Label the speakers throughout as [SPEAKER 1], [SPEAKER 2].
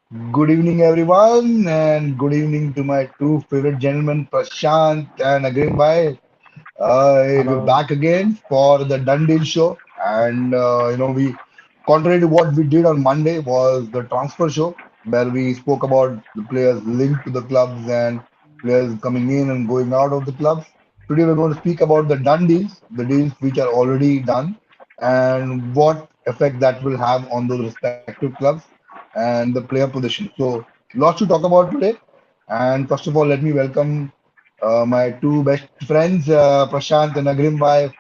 [SPEAKER 1] Good evening, everyone, and good evening to my two favorite gentlemen, Prashant and Agrim Bhai. We're
[SPEAKER 2] Hello.
[SPEAKER 1] back again for the Done Deal show, and contrary to what we did on Monday, was the transfer show where we spoke about the players linked to the clubs and players coming in and going out of the clubs. Today, we're going to speak about the done deals, the deals which are already done, and what effect that will have on those respective clubs and the player position. So, lots to talk about today. And first of all, let me welcome my two best friends, Prashant and Agrim Bhai.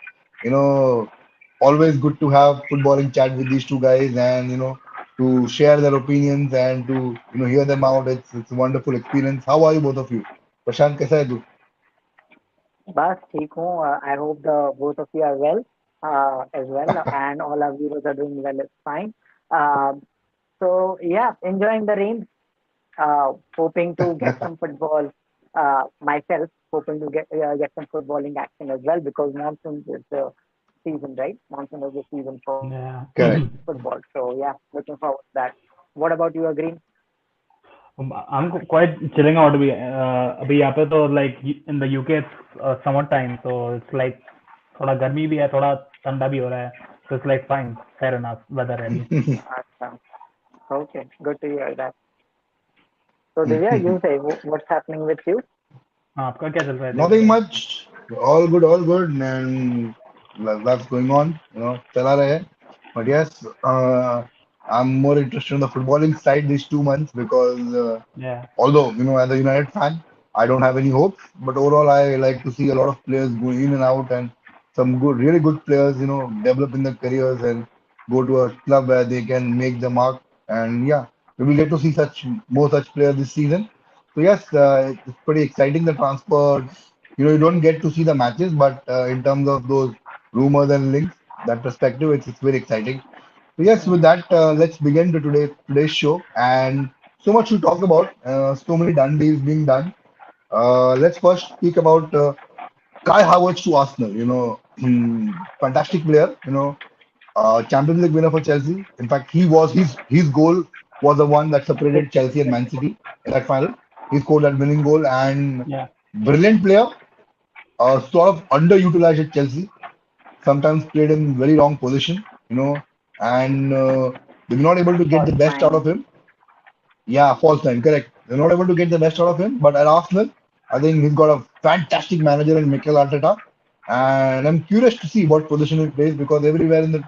[SPEAKER 1] Always good to have footballing chat with these two guys and, to share their opinions and to, hear them out. It's a wonderful experience. How are you, both of you? Prashant, कैसा है तू?
[SPEAKER 3] बस ठीक हूँ. I hope the both of you are well as well, and all our viewers are doing well. It's fine. Um, so yeah, enjoying the rain. Hoping to get some football. Myself hoping to get some footballing action as well because monsoon is the season, right? Monsoon is the season for
[SPEAKER 2] Yeah.
[SPEAKER 1] Correct.
[SPEAKER 3] football. So yeah, looking forward to that. What about you, Green?
[SPEAKER 2] I'm quite chilling out अभी अभी यहाँ पे तो like in the UK it's summer time so it's like थोड़ा गर्मी भी है थोड़ा ठंडा भी हो रहा है so it's like fine fair enough weather really.
[SPEAKER 3] Awesome. Okay, good to hear that. So Divya, you say what's happening with you?
[SPEAKER 2] हाँ आपका क्या चल रहा है
[SPEAKER 1] Nothing
[SPEAKER 2] Divya
[SPEAKER 1] much. All good, and that's going on. चला रहे हैं. But yes, I'm more interested in the footballing side these 2 months because
[SPEAKER 2] yeah
[SPEAKER 1] although, as a United fan, I don't have any hopes, but overall, I like to see a lot of players go in and out and some good, really good players, develop in their careers and go to a club where they can make the mark. And yeah, we will get to see more such players this season. So yes, it's pretty exciting the transfer. You don't get to see the matches, but in terms of those rumors and links, that perspective, it's very exciting. So yes, with that, let's begin to today's show. And so much to talk about. So many done deals being done. Let's first speak about Kai Havertz to Arsenal. Fantastic player. Champions League winner for Chelsea. In fact, his goal was the one that separated Chelsea and Man City in that final. He scored that winning goal and
[SPEAKER 2] yeah
[SPEAKER 1] brilliant player. Sort of underutilized at Chelsea. Sometimes played in very wrong position. And they were not able to get
[SPEAKER 3] False
[SPEAKER 1] the best out
[SPEAKER 3] nine.
[SPEAKER 1] of him. Yeah, false nine, correct. They're not able to get the best out of him. But at Arsenal, I think he's got a fantastic manager in Mikel Arteta. And I'm curious to see what position he plays because everywhere in the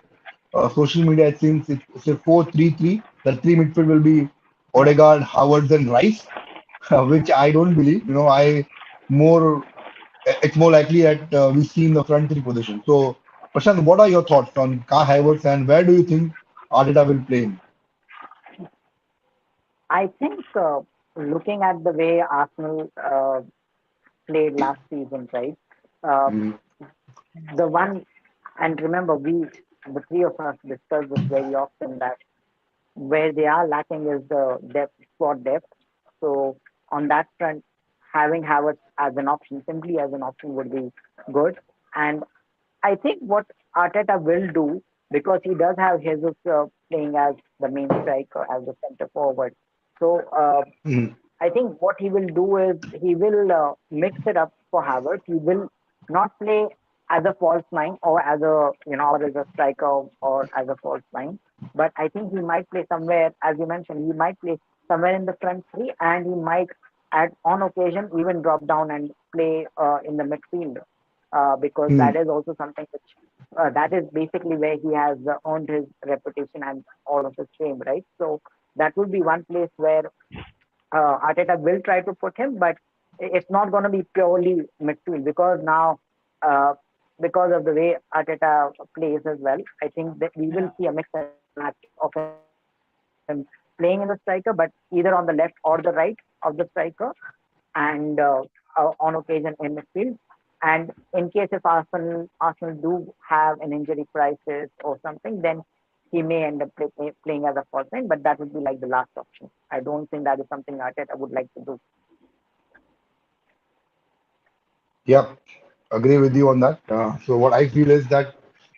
[SPEAKER 1] social media, it seems it's a 4-3-3. The three midfield will be
[SPEAKER 2] yeah
[SPEAKER 1] Odegaard, Howard, and Rice, which I don't believe. More it's more likely that we see in the front three position. So, Prashant, what are your thoughts on Kai Havertz and where do you think Arteta will play him?
[SPEAKER 3] I think looking at the way Arsenal played last season, right? Uh,
[SPEAKER 1] Mm,
[SPEAKER 3] the one, and remember, the three of us, discuss this very often that where they are lacking is the depth, squad depth. So on that front, having Havertz as an option, simply as an option, would be good. And I think what Arteta will do, because he does have Jesus playing as the main striker, as the center forward. So
[SPEAKER 1] mm,
[SPEAKER 3] I think what he will do is he will mix it up for Havertz. He will not play as a false nine or as a or as a striker or as a false nine, but I think he might play somewhere, as you mentioned, he might play somewhere in the front three, and he might at on occasion even drop down and play in the midfield because
[SPEAKER 1] mm.
[SPEAKER 3] that is also something which that is basically where he has earned his reputation and all of his fame, right? So that would be one place where Arteta will try to put him, but it's not going to be purely midfield because now, uh, because of the way Arteta plays as well, I think that we will
[SPEAKER 2] yeah
[SPEAKER 3] see a mix and match of him playing in the striker, but either on the left or the right of the striker, and on occasion in midfield. And in case if Arsenal do have an injury crisis or something, then he may end up playing as a false nine, but that would be like the last option. I don't think that is something Arteta would like to do.
[SPEAKER 1] Yep, agree with you on that. So what I feel is that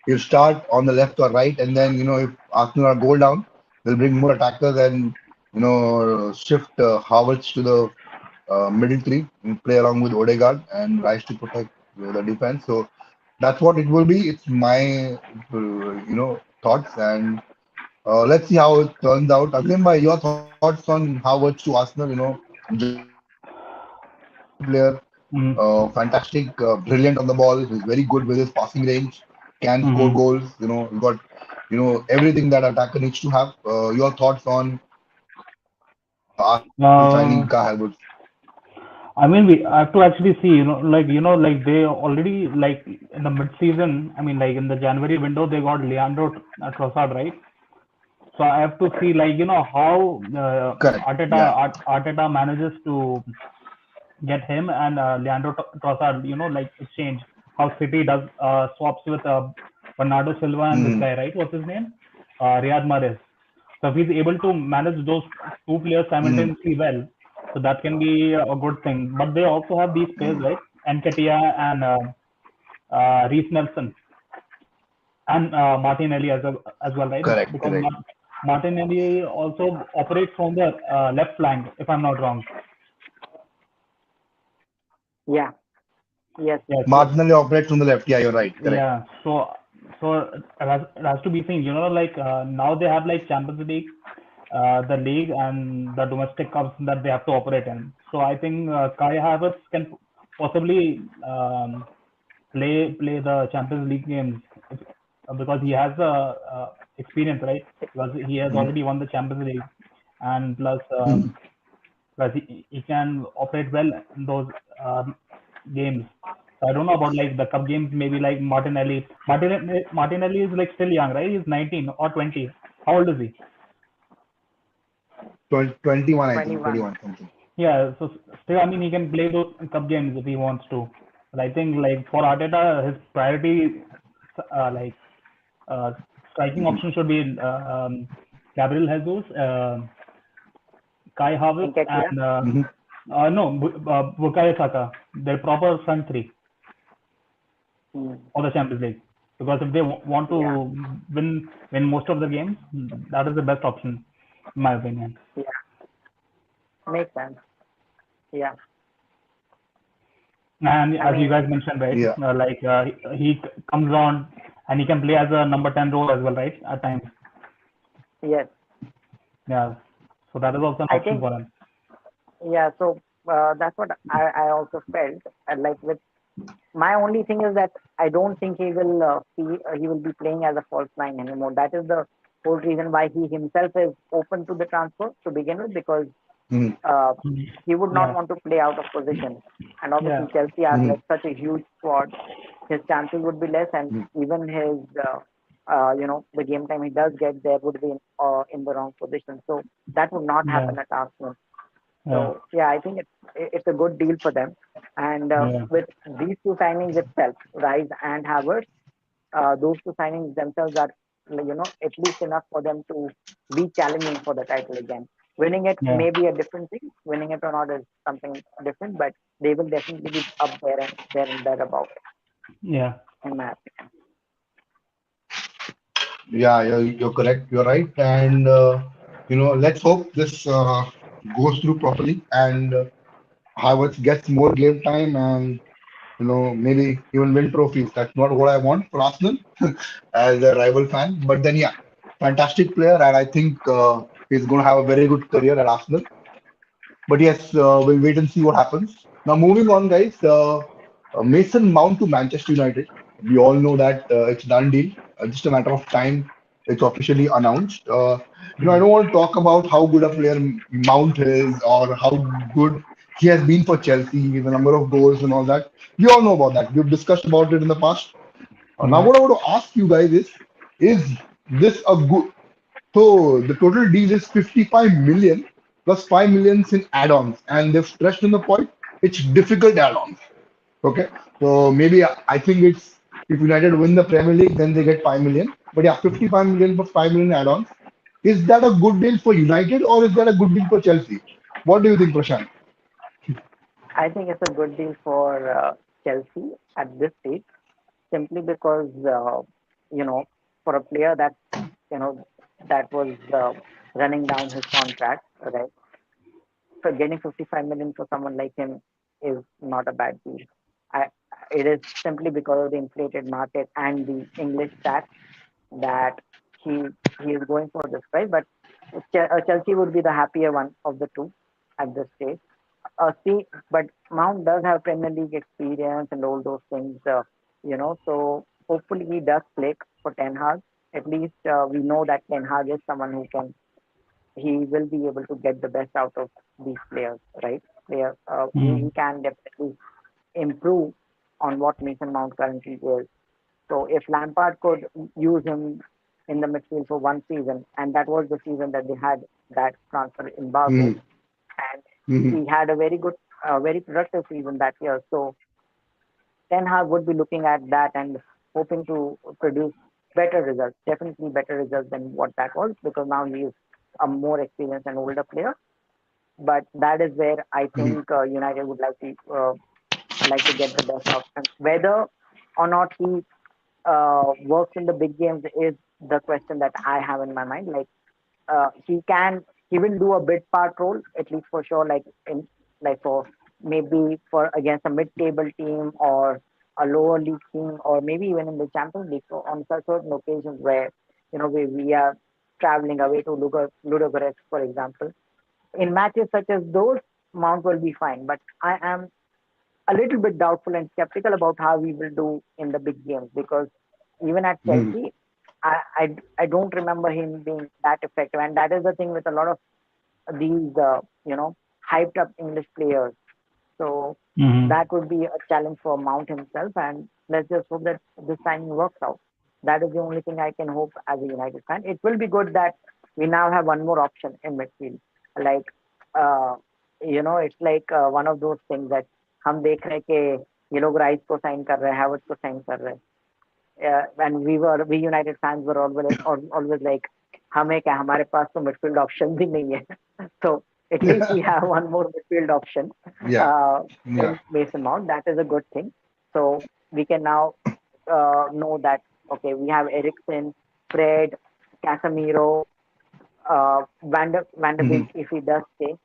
[SPEAKER 1] you start on the left or right, and then if Arsenal are goal down, they'll bring more attackers, and shift Havertz to the middle three and play along with Odegaard and Rice to protect the defense. So that's what it will be. It's my thoughts, and let's see how it turns out. Again, by your thoughts on Havertz to Arsenal, generational player, fantastic,
[SPEAKER 2] Mm-hmm.
[SPEAKER 1] brilliant on the ball. He's very good with his passing range, can score goals.
[SPEAKER 2] Mm-hmm.
[SPEAKER 1] He's got everything that attacker needs to have. Your thoughts on Arsenal signing Kai
[SPEAKER 2] Uh,
[SPEAKER 1] Havertz?
[SPEAKER 2] I mean, we have to actually see, like they already like in the mid-season. I mean, like in the January window, they got Leandro Trossard, right? So I have to see, like how
[SPEAKER 1] Correct. Yeah.
[SPEAKER 2] Arteta manages to get him and Leandro Trossard, like exchange. How City does swaps with Bernardo Silva and this
[SPEAKER 1] Mm,
[SPEAKER 2] guy, right? What's his name? Riyad Mahrez. So if he's able to manage those two players
[SPEAKER 1] mm,
[SPEAKER 2] simultaneously well, so that can be a good thing. But they also have these players,
[SPEAKER 1] mm.
[SPEAKER 2] right? Nketiah and Reece Nelson and Martinelli as well, right?
[SPEAKER 1] Correct.
[SPEAKER 2] Because
[SPEAKER 1] Correct.
[SPEAKER 2] Martinelli also operates from the left flank, if I'm not wrong.
[SPEAKER 3] Yeah. Yes.
[SPEAKER 2] Yes. So
[SPEAKER 1] Martinelli operates from the left. Yeah, you're right. Correct.
[SPEAKER 2] yeah, so it has to be seen. Like now they have like Champions League, the league and the domestic cups that they have to operate in. So I think Kai Havertz can possibly play the Champions League games because he has the experience, right? Because he has
[SPEAKER 1] Mm,
[SPEAKER 2] already won the Champions League, and
[SPEAKER 1] mm.
[SPEAKER 2] plus he can operate well in those games. So I don't know about like the cup games. Maybe like Martinelli. Martinelli is like still young, right? He's 19 or 20. How old is he?
[SPEAKER 1] 21, I think.
[SPEAKER 3] 21.
[SPEAKER 1] 21 something.
[SPEAKER 2] Yeah. So still, I mean, he can play those cup games if he wants to. But I think like for Arteta, his priority, like uh, striking
[SPEAKER 1] Mm-hmm.
[SPEAKER 2] option should be Gabriel Jesus, Kai Havertz,
[SPEAKER 3] Nketiah.
[SPEAKER 2] and
[SPEAKER 1] Mm-hmm.
[SPEAKER 2] no, Bukayo Saka. They're proper front three
[SPEAKER 3] Hmm.
[SPEAKER 2] of the Champions League. Because if they want to
[SPEAKER 3] Yeah.
[SPEAKER 2] win most of the games, that is the best option, in my opinion.
[SPEAKER 3] Yeah. Makes sense. Yeah.
[SPEAKER 2] And
[SPEAKER 3] I
[SPEAKER 2] as you
[SPEAKER 3] mean,
[SPEAKER 2] guys mentioned, right,
[SPEAKER 1] Yeah.
[SPEAKER 2] like he comes on and he can play as a number 10 role as well, right, at times.
[SPEAKER 3] yes.
[SPEAKER 2] Yeah. So that is also an
[SPEAKER 3] I
[SPEAKER 2] option
[SPEAKER 3] think,
[SPEAKER 2] for him.
[SPEAKER 3] yeah. So that's what I also felt. Like with my only thing is that I don't think he will be playing as a false nine anymore. That is the whole reason why he himself is open to the transfer to begin with, because
[SPEAKER 1] Mm-hmm.
[SPEAKER 3] uh,
[SPEAKER 2] Mhm.
[SPEAKER 3] he would not
[SPEAKER 2] Yeah.
[SPEAKER 3] want to play out of position. And
[SPEAKER 2] Yeah.
[SPEAKER 3] obviously, Chelsea are
[SPEAKER 1] Mm-hmm.
[SPEAKER 3] like such a huge squad. His chances would be less, and even his, the game time he does get there would be in the wrong position. So that would not
[SPEAKER 2] Yeah.
[SPEAKER 3] happen at Arsenal.
[SPEAKER 2] Yeah.
[SPEAKER 3] So yeah, I think it's a good deal for them. And
[SPEAKER 2] Yeah.
[SPEAKER 3] with these two signings itself, Rice and Havertz, those two signings themselves are, at least enough for them to be challenging for the title again. Winning it
[SPEAKER 2] Yeah.
[SPEAKER 3] may be a different thing. Winning it or not is something different, but they will definitely be up there and there about,
[SPEAKER 2] Yeah.
[SPEAKER 3] in my opinion.
[SPEAKER 1] Yeah, you're correct. You're right. And, let's hope this goes through properly and Havertz gets more game time and, maybe even win trophies. That's not what I want for Arsenal as a rival fan. But then, yeah, fantastic player. And I think he's going to have a very good career at Arsenal. But yes, we'll wait and see what happens. Now, moving on, guys. Mason Mount to Manchester United. We all know that it's done deal. Just a matter of time. It's officially announced. I
[SPEAKER 2] Mhm.
[SPEAKER 1] don't want to talk about how good a player Mount is or how good he has been for Chelsea, the number of goals and all that. We all know about that. We've discussed about it in the past. Now,
[SPEAKER 2] Mhm.
[SPEAKER 1] what I want to ask you guys is this a good? So the total deal is 55 million plus 5 millions in add-ons, and they've stressed on the point it's difficult add-ons. Okay, so maybe I think it's if United win the Premier League, then they get 5 million. But yeah, 55 million for 5 million add-ons. Is that a good deal for United or is that a good deal for Chelsea? What do you think, Prashant?
[SPEAKER 3] I think it's a good deal for Chelsea at this stage, simply because, for a player that, you know, that was running down his contract, right? So getting 55 million for someone like him is not a bad deal. I, it is simply because of the inflated market and the English stats that he he is going for this price. But Chelsea would be the happier one of the two at this stage. See, but Mount does have Premier League experience and all those things, so hopefully he does click for Ten Hag. At least we know that Ten Hag is someone who can, he will be able to get the best out of these players, right? He
[SPEAKER 2] Hmm.
[SPEAKER 3] can definitely improve on what Mason Mount currently is. So if Lampard could use him in the midfield for one season, and that was the season that they had that transfer embargo,
[SPEAKER 1] Mm-hmm.
[SPEAKER 3] and
[SPEAKER 1] Mm-hmm.
[SPEAKER 3] he had a very good, very productive season that year. So Ten Hag would be looking at that and hoping to produce better results, definitely better results than what that was, because now he is a more experienced and older player. But that is where I
[SPEAKER 1] Mm-hmm.
[SPEAKER 3] think United would like to get the best outcome. Whether or not he works in the big games is the question that I have in my mind. Like he will do a bit part role at least for sure, like for maybe for against a mid-table team or a lower league team, or maybe even in the Champions League, so on certain occasions where we are traveling away to Ludogorets, for example. In matches such as those, Mount will be fine, but I am a little bit doubtful and skeptical about how we will do in the big games, because even at
[SPEAKER 1] Mm-hmm.
[SPEAKER 3] Chelsea, I don't remember him being that effective, and that is the thing with a lot of these hyped up English players. So
[SPEAKER 2] Hmm.
[SPEAKER 3] that would be a challenge for Mount himself, and let's just hope that this signing works out. That is the only thing I can hope as a United fan. It will be good that we now have one more option in midfield. Like, uh, it's like one of those things that हम देख रहे हैं कि ये लोग rice को sign कर रहे हैं, हैवर्ट्स को साइन कर रहे हैं, and we United fans were always like हमें क्या, हमारे पास तो midfield option भी नहीं है. So at least we have one more midfield option
[SPEAKER 1] Yeah.
[SPEAKER 3] uh,
[SPEAKER 1] Yeah.
[SPEAKER 3] in Mason Mount. That is a good thing. So we can now know that okay, we have Eriksen, Fred, Casemiro, Van der
[SPEAKER 1] Mm-hmm.
[SPEAKER 3] Beek if he does stay.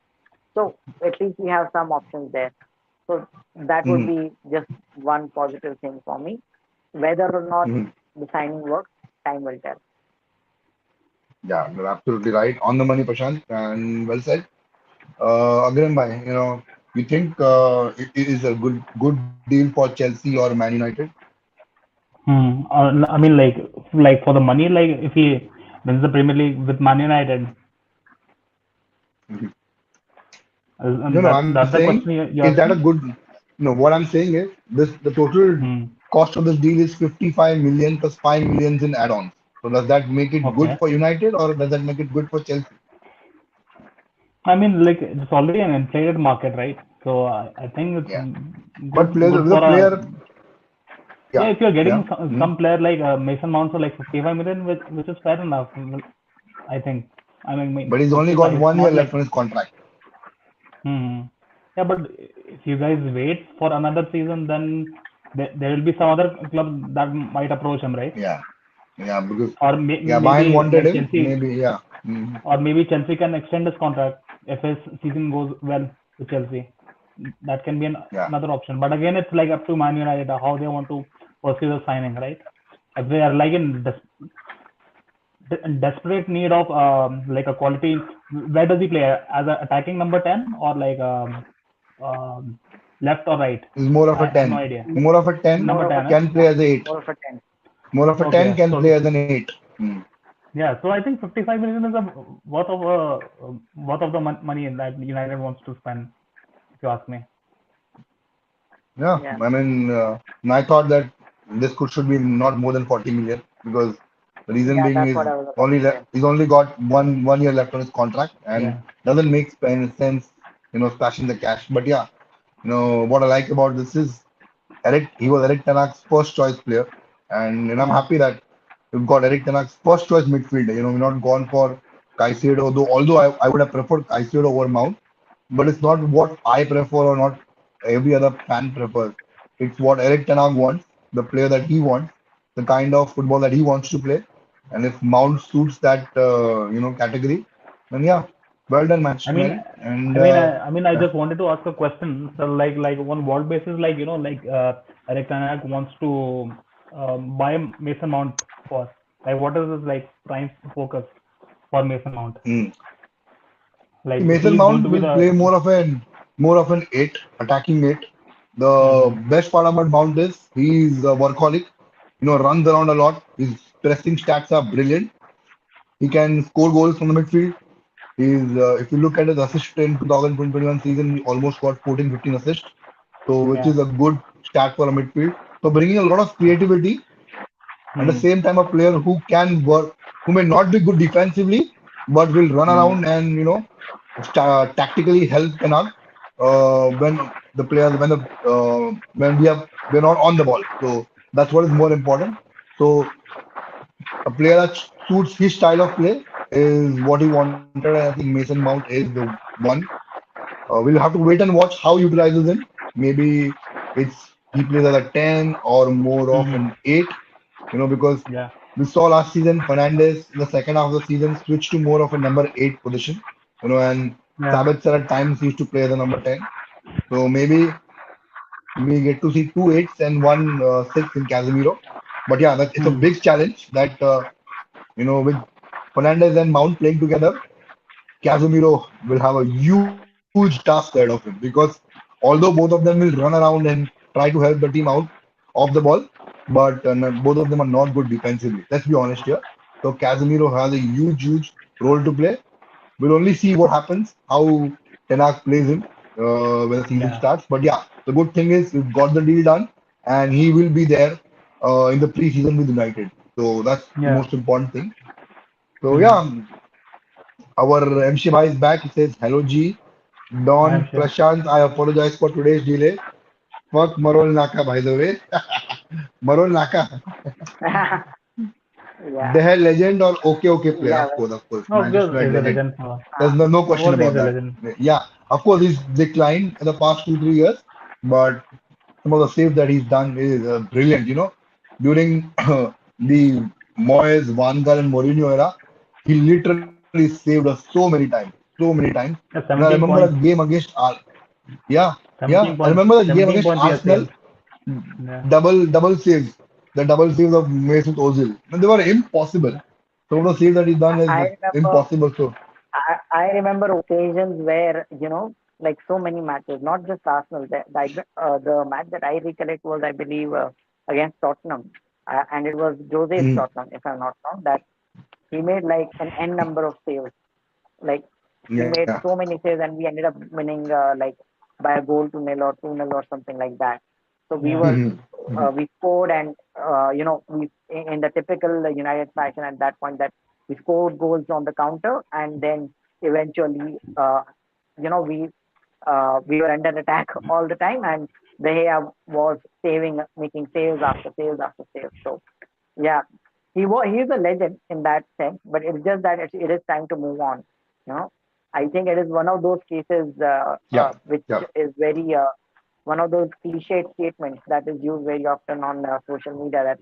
[SPEAKER 3] So at least we have some options there. So that would
[SPEAKER 1] Mm-hmm.
[SPEAKER 3] be just one positive thing for me. Whether or not
[SPEAKER 1] Mm-hmm.
[SPEAKER 3] the signing works, time will tell.
[SPEAKER 1] Yeah, you're absolutely right. On the money, Prashant, and well said. Again, bhai, you think it is a good deal for Chelsea or Man United?
[SPEAKER 2] I mean, like for the money, like if he wins the Premier League with Man United,
[SPEAKER 1] Mhm. No,
[SPEAKER 2] and
[SPEAKER 1] no,
[SPEAKER 2] that's
[SPEAKER 1] I'm
[SPEAKER 2] that's the
[SPEAKER 1] saying,
[SPEAKER 2] question you're
[SPEAKER 1] is that a
[SPEAKER 2] asking.
[SPEAKER 1] good? No, what I'm saying is the total
[SPEAKER 2] Hmm.
[SPEAKER 1] cost of this deal is 55 million plus 5 millions in add-ons. So does that make it good
[SPEAKER 2] Okay.
[SPEAKER 1] for United or does that make it good for Chelsea?
[SPEAKER 2] I mean, like it's already an inflated market, right? So I think it's
[SPEAKER 1] Yeah. But
[SPEAKER 2] good
[SPEAKER 1] the
[SPEAKER 2] for a,
[SPEAKER 1] player,
[SPEAKER 2] yeah.
[SPEAKER 1] yeah,
[SPEAKER 2] If you're
[SPEAKER 1] yeah.
[SPEAKER 2] getting
[SPEAKER 1] Mm.
[SPEAKER 2] some player like Mason Mount for like 55 million, which is fair enough. I think. I mean
[SPEAKER 1] But he's only got
[SPEAKER 2] 55. It's
[SPEAKER 1] 1 year
[SPEAKER 2] not
[SPEAKER 1] left
[SPEAKER 2] like.
[SPEAKER 1] on his contract.
[SPEAKER 2] Hmm. Yeah, but if you guys wait for another season, then there will be some other club that might approach him, right?
[SPEAKER 1] Yeah, yeah, because
[SPEAKER 2] Or
[SPEAKER 1] yeah, Bayern
[SPEAKER 2] maybe
[SPEAKER 1] wanted
[SPEAKER 2] like
[SPEAKER 1] him,
[SPEAKER 2] Chelsea,
[SPEAKER 1] maybe, yeah. Mm.
[SPEAKER 2] or maybe Chelsea can extend his contract if his season goes well with Chelsea. That can be
[SPEAKER 1] Yeah.
[SPEAKER 2] another option. But again, it's like up to Man United how they want to pursue the signing, right? If they are like in desperate need of like a quality, where does he play as an attacking number 10 or like um, left or right?
[SPEAKER 1] He's more of a
[SPEAKER 2] I have no
[SPEAKER 1] 10.
[SPEAKER 2] idea.
[SPEAKER 1] More of a 10
[SPEAKER 3] More
[SPEAKER 2] Number
[SPEAKER 3] of a
[SPEAKER 2] 10, eh?
[SPEAKER 1] can play as a 8.
[SPEAKER 3] more of a 10.
[SPEAKER 1] More of a 10
[SPEAKER 2] Okay,
[SPEAKER 1] can
[SPEAKER 2] so
[SPEAKER 1] play as an 8. Mm.
[SPEAKER 2] yeah, so I think 55 million is a worth of the money that United wants to spend, if you ask me.
[SPEAKER 1] Yeah,
[SPEAKER 3] Yeah,
[SPEAKER 1] I mean, I thought that this could should be not more than 40 million because the reason
[SPEAKER 3] yeah,
[SPEAKER 1] being
[SPEAKER 3] that's
[SPEAKER 1] is
[SPEAKER 3] what I was about to say.
[SPEAKER 1] he's only got one year left on his contract and
[SPEAKER 2] Yeah.
[SPEAKER 1] doesn't make sense, splashing the cash. But yeah, what I like about this is he was Eric Ten Hag's first choice player, and I'm happy that we've got Eric Ten Hag's first choice midfielder. We've not gone for Caicedo, although I would have preferred Caicedo over Mount, but it's not what I prefer or not every other fan prefers. It's what Eric Ten Hag wants, the player that he wants, the kind of football that he wants to play, and if Mount suits that category, And yeah, well done,
[SPEAKER 2] I mean,
[SPEAKER 1] Manchester United.
[SPEAKER 2] I
[SPEAKER 1] And
[SPEAKER 2] mean, I
[SPEAKER 1] yeah.
[SPEAKER 2] just wanted to ask a question. So, like on what basis, Eric Ten Hag wants to buy Mason Mount for? Like, what is his like prime focus for Mason Mount?
[SPEAKER 1] Hmm. See,
[SPEAKER 2] Like,
[SPEAKER 1] Mason
[SPEAKER 2] he's going
[SPEAKER 1] Mount
[SPEAKER 2] to be
[SPEAKER 1] will play
[SPEAKER 2] the.
[SPEAKER 1] more of an eight, attacking eight. The
[SPEAKER 2] Mm-hmm.
[SPEAKER 1] best part about Mount is he's a workaholic. Runs around a lot. His pressing stats are brilliant. He can score goals from the midfield. If you look at his assist in 2021 season, he almost got 14, 15 assists. So, which
[SPEAKER 2] Yeah.
[SPEAKER 1] is a good stat for a midfield. So, bringing a lot of creativity and the
[SPEAKER 2] Mm-hmm.
[SPEAKER 1] same time a player who can work, who may not be good defensively, but will run
[SPEAKER 2] Mm-hmm.
[SPEAKER 1] around and tactically help Tenag when the players when we're not on the ball. So that's what is more important. So a player that suits his style of play is what he wanted. And I think Mason Mount is the one. We'll have to wait and watch how he utilizes him. Maybe he plays as a 10 or more of
[SPEAKER 2] Mm-hmm.
[SPEAKER 1] an 8, because
[SPEAKER 2] Yeah.
[SPEAKER 1] we saw last season Fernandez in the second half of the season switch to more of a number 8 position, and
[SPEAKER 2] Yeah.
[SPEAKER 1] Sabitzer at times used to play the number 10. So maybe we get to see two eights and one 6 in Casemiro. But yeah, it's a
[SPEAKER 2] Mm-hmm.
[SPEAKER 1] big challenge that, with Fernandez and Mount playing together, Casemiro will have a huge task ahead of him because although both of them will run around and try to help the team out off the ball, but both of them are not good defensively. Let's be honest here. So Casemiro has a huge, huge role to play. We'll only see what happens, how Tenak plays him when the season
[SPEAKER 2] Yeah.
[SPEAKER 1] starts. But yeah, the good thing is we've got the deal done, and he will be there in the preseason with United. So that's the
[SPEAKER 2] Yeah.
[SPEAKER 1] most important thing. So
[SPEAKER 2] Mm-hmm.
[SPEAKER 1] yeah, our MC Bhai is back. He says, "Hello G.
[SPEAKER 2] I'm
[SPEAKER 1] Don
[SPEAKER 2] sure.
[SPEAKER 1] Prashant, I apologize for today's delay. Fuck Marol Naka, by the way. Marol Naka,
[SPEAKER 3] Yeah,
[SPEAKER 1] they legend or okay player,
[SPEAKER 3] yeah.
[SPEAKER 1] of course.
[SPEAKER 2] Oh,
[SPEAKER 1] Manchester
[SPEAKER 2] good.
[SPEAKER 1] United
[SPEAKER 2] He's a
[SPEAKER 1] legend.
[SPEAKER 2] legend.
[SPEAKER 1] There's
[SPEAKER 3] Uh,
[SPEAKER 1] no
[SPEAKER 2] Of
[SPEAKER 1] question
[SPEAKER 2] course, he's
[SPEAKER 1] about
[SPEAKER 2] a
[SPEAKER 1] that.
[SPEAKER 2] legend.
[SPEAKER 1] Yeah, of course, he's declined in the past 2, 3 years, but some of the saves that he's done is brilliant. During the Moyes, Van Gaal, and Mourinho era, he literally saved us so many times.
[SPEAKER 2] Yeah,
[SPEAKER 1] And I
[SPEAKER 2] 17
[SPEAKER 1] remember that
[SPEAKER 2] points.
[SPEAKER 1] game against yeah, yeah.
[SPEAKER 2] 17
[SPEAKER 1] I
[SPEAKER 2] points.
[SPEAKER 1] remember that game
[SPEAKER 2] 17
[SPEAKER 1] against
[SPEAKER 2] points he has
[SPEAKER 1] Arsenal,
[SPEAKER 2] saved. Yeah.
[SPEAKER 1] double saves, the double saves of Mesut Ozil. And they were impossible. Some of the saves that he done is
[SPEAKER 3] I remember
[SPEAKER 1] impossible. So
[SPEAKER 3] I remember occasions where, like so many matches, not just Arsenal. The match that I recollect was, I believe, against Tottenham, and it was Jose's
[SPEAKER 1] mm,
[SPEAKER 3] Tottenham, if I'm not wrong. That he made like an n number of saves. Like he
[SPEAKER 1] yeah,
[SPEAKER 3] made so many saves, and we ended up winning like by a goal to nil or 2-0 or something like that. So
[SPEAKER 2] Yeah.
[SPEAKER 3] we scored, and we in the typical United fashion at that point that we scored goals on the counter, and then eventually we were under attack all the time, and De Gea was making saves after saves after saves. So yeah, he's a legend in that sense, but it's just that it is time to move on. You know, I think it is one of those cases
[SPEAKER 1] yeah,
[SPEAKER 3] which
[SPEAKER 1] yeah.
[SPEAKER 3] is very one of those cliched statements that is used very often on social media that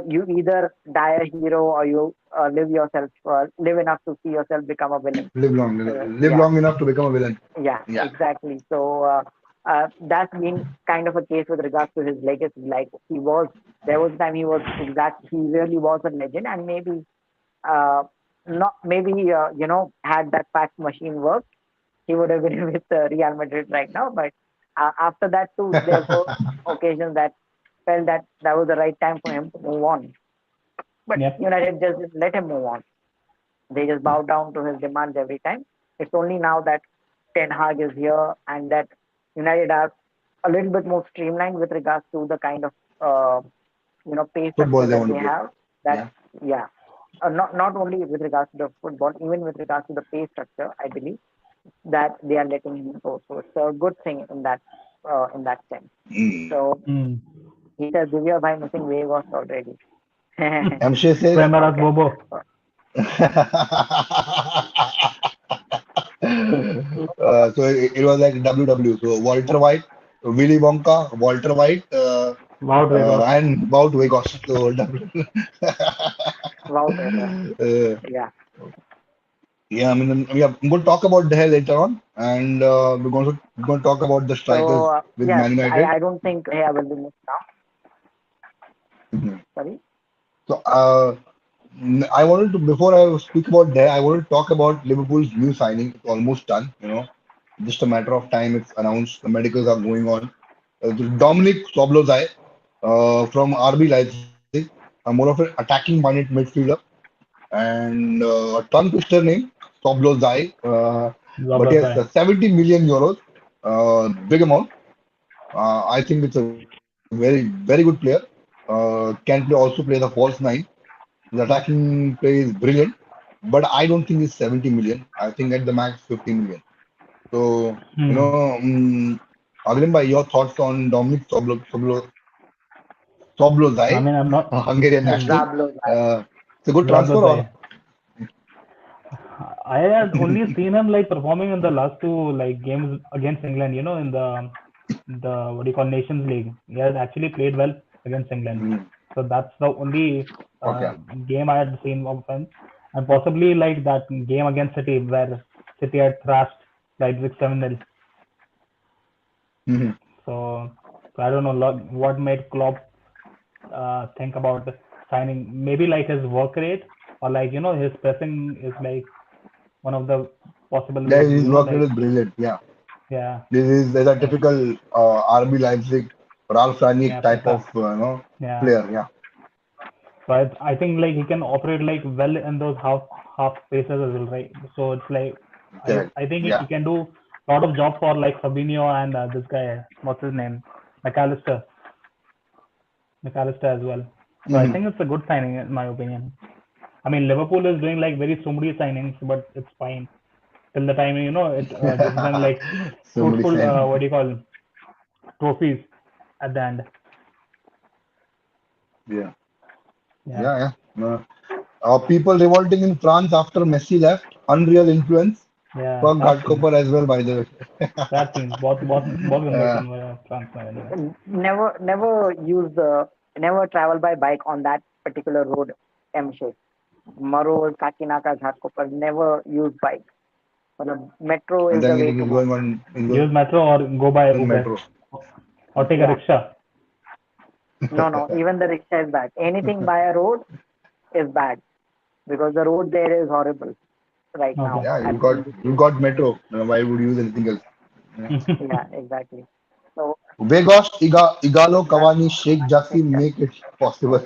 [SPEAKER 3] you either die a hero or you live enough to see yourself become a villain.
[SPEAKER 1] Live
[SPEAKER 3] Yeah,
[SPEAKER 1] long enough to become a villain.
[SPEAKER 3] yeah,
[SPEAKER 1] Yeah.
[SPEAKER 3] exactly. So that's been kind of a case with regards to his legacy. Like there was a time he really was a legend, and maybe uh, not maybe had that fax machine worked, he would have been with Real Madrid right now. But after that too, there were occasions that felt that that was the right time for him to move on. But
[SPEAKER 2] Yep.
[SPEAKER 3] United just didn't let him move on. They just bowed down to his demands every time. It's only now that Ten Hag is here and that United are a little bit more streamlined with regards to the kind of pay
[SPEAKER 1] Football
[SPEAKER 3] structure
[SPEAKER 1] they
[SPEAKER 3] that
[SPEAKER 1] want to
[SPEAKER 3] they
[SPEAKER 1] play.
[SPEAKER 3] have. That
[SPEAKER 1] Yeah.
[SPEAKER 3] yeah, not only with regards to the football, even with regards to the pay structure, I believe that they are letting him go. So it's a good thing in that sense.
[SPEAKER 1] Mm.
[SPEAKER 3] So
[SPEAKER 2] Mm.
[SPEAKER 3] he says Divya bhai missing Vegas already.
[SPEAKER 1] MJ says,
[SPEAKER 2] Premaras
[SPEAKER 3] Okay.
[SPEAKER 2] Bobo.
[SPEAKER 1] so it was like WW. So Walter White, Willy Wonka, Walter White,
[SPEAKER 2] Wout Weghorst.
[SPEAKER 1] and Wout Weghorst. So W.
[SPEAKER 3] Wow,
[SPEAKER 1] uh,
[SPEAKER 3] yeah.
[SPEAKER 1] Yeah, I mean, yeah, I'm going to talk about the later on, and we're going to talk about the strikers
[SPEAKER 3] So
[SPEAKER 1] with
[SPEAKER 3] yes,
[SPEAKER 1] Man United.
[SPEAKER 3] I don't think De Gea will be missed now.
[SPEAKER 1] Mhm.
[SPEAKER 3] Sorry.
[SPEAKER 1] So, I wanted to before I speak about there, I wanted to talk about Liverpool's new signing. It's almost done, just a matter of time. It's announced. The medicals are going on. Dominic Soblozai from RB Leipzig, more of an attacking-minded midfielder, and a tongue twister name, Soblozai. But yes,
[SPEAKER 2] Szoboszlai.
[SPEAKER 1] 70 million euros, big amount. I think it's a very good player. Can also play the false nine. His attacking play is brilliant, but I don't think it's 70 million. I think at the max 50 million. So,
[SPEAKER 2] Hmm.
[SPEAKER 1] Aglim bhai, your thoughts on Dominic Soblozai,
[SPEAKER 2] I mean, I'm not.
[SPEAKER 1] Hungarian
[SPEAKER 2] Hmm.
[SPEAKER 1] national.
[SPEAKER 3] Zablozai.
[SPEAKER 1] It's a good transfer, or
[SPEAKER 2] Szoboszlai. I had only seen him like performing in the last two like games against England. In the what do you call Nations League. He has actually played well against England.
[SPEAKER 1] Hmm,
[SPEAKER 2] So that's the only
[SPEAKER 1] okay.
[SPEAKER 2] game I had seen of him, and possibly like that game against City where City had thrashed Leipzig 7-0.
[SPEAKER 1] Mhm.
[SPEAKER 2] So, I don't know what made Klopp think about signing. Maybe like his work rate or like his pressing is like one of the possible
[SPEAKER 1] Yeah,
[SPEAKER 2] ways.
[SPEAKER 1] his work rate
[SPEAKER 2] Like
[SPEAKER 1] is brilliant. Yeah,
[SPEAKER 2] yeah,
[SPEAKER 1] this is there's a
[SPEAKER 2] uh,
[SPEAKER 1] typical RB Leipzig, Ralf Rangnick
[SPEAKER 2] yeah,
[SPEAKER 1] type of
[SPEAKER 2] yeah.
[SPEAKER 1] player. Yeah,
[SPEAKER 2] So I think like he can operate like well in those half spaces as well, right? So it's like
[SPEAKER 1] correct.
[SPEAKER 2] I think he
[SPEAKER 1] Yeah.
[SPEAKER 2] can do a lot of job for like Fabinho and this guy, what's his name, McAllister, McAllister as well. So I
[SPEAKER 1] Hmm.
[SPEAKER 2] think it's a good signing in my opinion. I mean Liverpool is doing like very somebody signings, but it's fine till the time it gives them like
[SPEAKER 1] Somebody
[SPEAKER 2] fruitful
[SPEAKER 1] sign.
[SPEAKER 2] what do you call trophies at the end.
[SPEAKER 1] Yeah,
[SPEAKER 2] Yeah,
[SPEAKER 1] yeah, yeah. People revolting in France after Messi left. Unreal influence.
[SPEAKER 2] yeah,
[SPEAKER 1] Fuck
[SPEAKER 2] I've seen
[SPEAKER 1] Ghatkopar as well, by the way.
[SPEAKER 2] that scene. बहुत गंदा
[SPEAKER 1] uh,
[SPEAKER 2] scene हुआ France में anyway.
[SPEAKER 3] Never use the never travel by bike on that particular road. M shape. Maror, Kakinaka, Ghatkopar. Never use bike. The metro
[SPEAKER 1] and
[SPEAKER 3] is the
[SPEAKER 1] then
[SPEAKER 3] way
[SPEAKER 1] he's
[SPEAKER 3] to go.
[SPEAKER 1] going on. He's going
[SPEAKER 2] Use metro or go by
[SPEAKER 1] on
[SPEAKER 2] Uber
[SPEAKER 1] metro.
[SPEAKER 2] or take a
[SPEAKER 3] Yeah.
[SPEAKER 2] rickshaw.
[SPEAKER 3] No, no. Even the rickshaw is bad. Anything by a road is bad because the road there is horrible right
[SPEAKER 2] Okay.
[SPEAKER 3] now
[SPEAKER 1] Yeah,
[SPEAKER 3] as
[SPEAKER 1] you
[SPEAKER 3] we
[SPEAKER 1] got
[SPEAKER 3] speak.
[SPEAKER 1] metro. Why would you use anything else? Yeah.
[SPEAKER 3] Yeah, exactly. So
[SPEAKER 1] Vegas, Igalo,
[SPEAKER 3] that's
[SPEAKER 1] Cavani, Sheikh Jassim
[SPEAKER 3] yeah.
[SPEAKER 1] make it possible.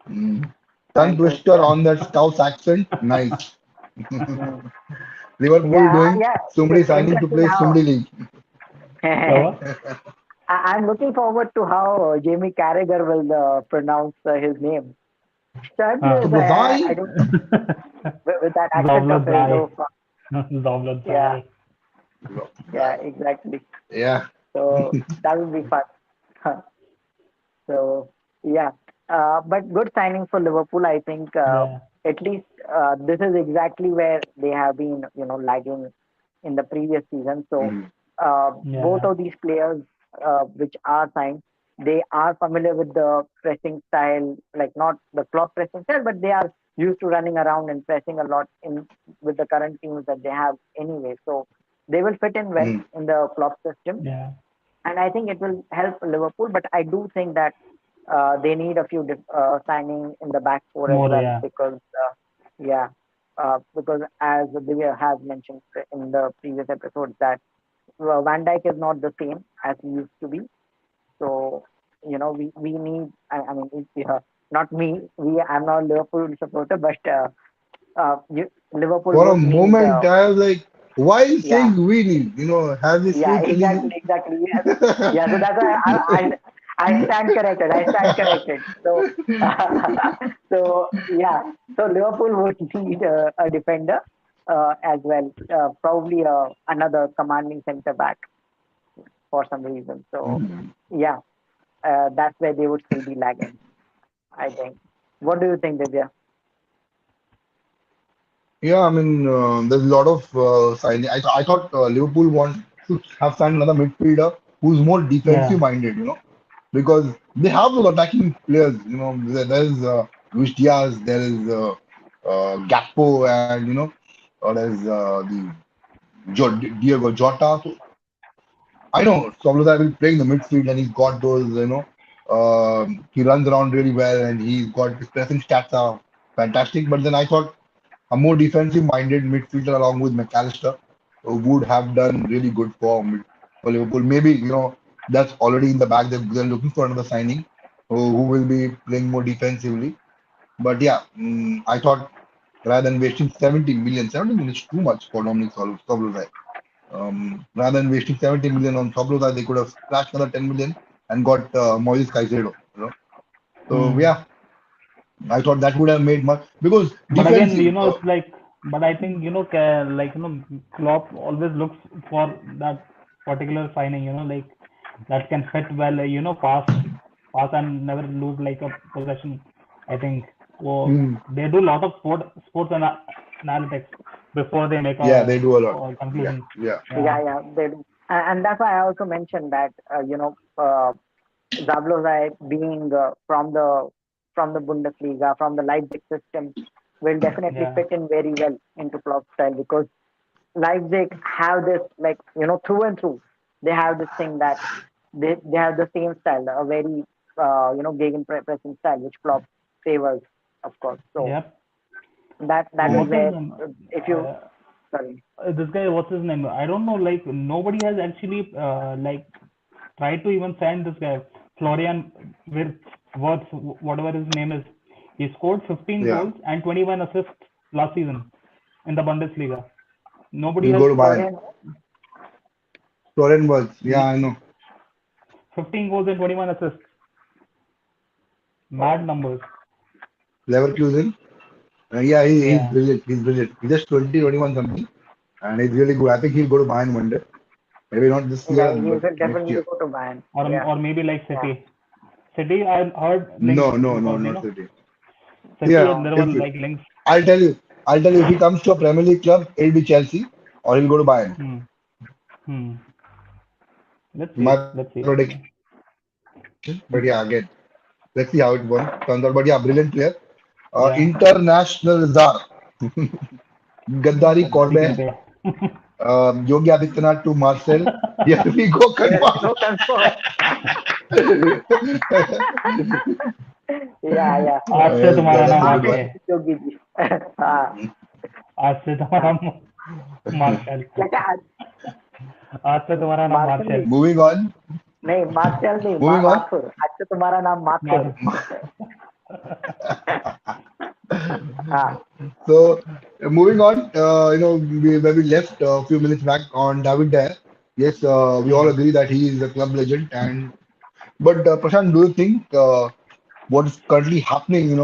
[SPEAKER 1] Mm. Tongue
[SPEAKER 3] Thank you.
[SPEAKER 1] twister on that Scouse accent. Nice.
[SPEAKER 3] Mm.
[SPEAKER 1] Liverpool
[SPEAKER 3] Yeah,
[SPEAKER 1] doing
[SPEAKER 3] yeah.
[SPEAKER 1] somebody
[SPEAKER 3] It's
[SPEAKER 1] signing to
[SPEAKER 3] interesting
[SPEAKER 1] play
[SPEAKER 3] how
[SPEAKER 1] somebody league.
[SPEAKER 2] क्या हुआ?
[SPEAKER 3] I'm looking forward to how Jamie Carragher will pronounce his name.
[SPEAKER 2] हाँ.
[SPEAKER 3] Champions, I
[SPEAKER 1] Szoboszlai.
[SPEAKER 3] don't know with that accent of his.
[SPEAKER 2] Zoblo
[SPEAKER 3] Oh,
[SPEAKER 2] Zoblo
[SPEAKER 3] yeah,
[SPEAKER 2] Zai.
[SPEAKER 3] yeah, exactly.
[SPEAKER 1] Yeah.
[SPEAKER 3] So that will be fun. So yeah, but good signing for Liverpool. I think
[SPEAKER 2] Yeah.
[SPEAKER 3] at least this is exactly where they have been, lagging in the previous season. So
[SPEAKER 1] Mhm.
[SPEAKER 3] both
[SPEAKER 2] Yeah.
[SPEAKER 3] of these players, which are signed, they are familiar with the pressing style, like not the Klopp pressing style, but they are used to running around and pressing a lot in with the current teams that they have anyway. So they will fit in well
[SPEAKER 1] Mhm.
[SPEAKER 3] in the Klopp system,
[SPEAKER 2] Yeah.
[SPEAKER 3] and I think it will help Liverpool. But I do think that they need a few signing in the back four as
[SPEAKER 2] More.
[SPEAKER 3] well
[SPEAKER 2] Yeah.
[SPEAKER 3] because yeah, because as Divya has mentioned in the previous episodes that Van Dijk is not the same as he used to be. So we need. I mean, not me. I'm not a Liverpool supporter, but Liverpool
[SPEAKER 1] For a
[SPEAKER 3] would need.
[SPEAKER 1] moment, I was like, why is
[SPEAKER 3] Yeah,
[SPEAKER 1] saying we need? Have we
[SPEAKER 3] yeah,
[SPEAKER 1] switched
[SPEAKER 3] exactly,
[SPEAKER 1] anything?
[SPEAKER 3] exactly. Yes. Yeah, so that's why I stand corrected. I stand corrected. So so yeah, so Liverpool would need a defender as well, probably another commanding centre back for some reason. So
[SPEAKER 1] Mhm.
[SPEAKER 3] yeah, that's where they would still be lagging, I think. What do you think, Divya?
[SPEAKER 1] Yeah, I mean, there's a lot of signing. I thought Liverpool should have signed another midfielder who's more defensive
[SPEAKER 2] Yeah.
[SPEAKER 1] minded, because they have those attacking players. There's Luis Diaz, there is Gakpo, and there's Diego Jota. So I know Szoboszlai will play in the midfield, and he's got those, he runs around really well, and he's got his pressing stats are fantastic. But then I thought a more defensive-minded midfielder along with McAllister would have done really good for Liverpool. Maybe that's already in the bag. They're looking for another signing who will be playing more defensively. But yeah, I thought rather than wasting 70 million is too much for Dominic Szoboszlai. Rather than wasting 70 million on Szoboszlai, they could have splashed another 10 million and got Moises Caicedo. So
[SPEAKER 2] Hmm.
[SPEAKER 1] yeah, I thought that would have made much because
[SPEAKER 2] But again,
[SPEAKER 1] defensive.
[SPEAKER 2] it's like, but I think, like, Klopp always looks for that particular signing, like that can fit well, pass and never lose like a possession. I think. So
[SPEAKER 1] Hmm,
[SPEAKER 2] they do a lot of sports analytics before they make
[SPEAKER 1] yeah, they do a lot.
[SPEAKER 2] a
[SPEAKER 1] Yeah,
[SPEAKER 2] conclusion.
[SPEAKER 1] yeah.
[SPEAKER 2] Yeah,
[SPEAKER 3] Yeah, yeah, they do. And that's why I also mentioned that Zablozai being from the Bundesliga, from the Leipzig system, will definitely
[SPEAKER 2] yeah,
[SPEAKER 3] fit in very well into Klopp's style because Leipzig have this, like, through and through. They have this thing that they have the same style, a very gegen pressing style, which Klopp favors, of course. So
[SPEAKER 2] yep.
[SPEAKER 3] that is
[SPEAKER 1] Hmm.
[SPEAKER 2] What's his
[SPEAKER 3] where,
[SPEAKER 2] name?
[SPEAKER 3] if you sorry.
[SPEAKER 2] This guy, what's his name? I don't know. Like nobody has actually like tried to even sign this guy, Florian Wirtz, whatever his name is. He scored 15
[SPEAKER 1] Yeah,
[SPEAKER 2] goals and 21 assists last season in the Bundesliga. Nobody
[SPEAKER 1] he'll
[SPEAKER 2] has
[SPEAKER 1] go to Bayern.
[SPEAKER 3] Florian,
[SPEAKER 1] Florian Wirtz. Yeah, I know.
[SPEAKER 2] 15 goals and 21 assists. Mad
[SPEAKER 3] oh,
[SPEAKER 2] numbers.
[SPEAKER 1] Leverkusen. Yeah, he's
[SPEAKER 2] Yeah,
[SPEAKER 1] brilliant. He's brilliant. He's just 20, 21 something, and he's really good. I think he'll go to Bayern one day. Maybe not this year,
[SPEAKER 3] yeah, he
[SPEAKER 1] but
[SPEAKER 3] will
[SPEAKER 1] next
[SPEAKER 3] definitely
[SPEAKER 1] year.
[SPEAKER 3] go to Bayern. Yeah,
[SPEAKER 2] or maybe like
[SPEAKER 3] yeah.
[SPEAKER 2] City. City, I heard links
[SPEAKER 1] No, no, no,
[SPEAKER 2] because
[SPEAKER 1] not City.
[SPEAKER 2] City
[SPEAKER 1] Yeah,
[SPEAKER 3] No,
[SPEAKER 2] there were
[SPEAKER 1] if
[SPEAKER 2] like links.
[SPEAKER 1] I'll tell you, if he comes to a Premier League club, it'll be Chelsea or he'll go to Bayern.
[SPEAKER 2] Hmm. Hmm. Let's
[SPEAKER 1] My
[SPEAKER 2] see. Let's
[SPEAKER 1] prediction.
[SPEAKER 2] see.
[SPEAKER 1] But yeah, again, let's see how it turns out. But yeah, brilliant player.
[SPEAKER 2] Yeah.
[SPEAKER 1] International Czar, Gaddari
[SPEAKER 2] गद्दारी
[SPEAKER 1] Corbe,
[SPEAKER 2] करते हैं.
[SPEAKER 1] Yogi Adityanath to Marcel. Here we go,
[SPEAKER 3] here we
[SPEAKER 1] confirm.
[SPEAKER 3] go, confirm. Yeah, yeah.
[SPEAKER 2] आज से
[SPEAKER 1] Yes,
[SPEAKER 2] तुम्हारा
[SPEAKER 1] that's
[SPEAKER 2] नाम
[SPEAKER 1] a
[SPEAKER 3] Mark
[SPEAKER 1] good
[SPEAKER 3] it,
[SPEAKER 2] मार्के
[SPEAKER 1] one.
[SPEAKER 2] है.
[SPEAKER 3] Yogi ji. हाँ,
[SPEAKER 2] आज से तुम्हारा
[SPEAKER 3] हाँ.
[SPEAKER 2] मार्शल.
[SPEAKER 3] क्या क्या
[SPEAKER 2] आज से तुम्हारा नाम
[SPEAKER 3] मार्शल नहीं,
[SPEAKER 2] मार्शल.
[SPEAKER 1] Moving on.
[SPEAKER 3] नहीं मार्शल नहीं,
[SPEAKER 1] Moving on.
[SPEAKER 3] माथुर, आज से तुम्हारा नाम माथुर.
[SPEAKER 2] मार.
[SPEAKER 3] हाँ,
[SPEAKER 1] So moving on, where we left a few minutes back on David Dyer. Yes, we all
[SPEAKER 2] Hmm.
[SPEAKER 1] agree that he is a club legend. And but Prashant, do you think what is currently happening,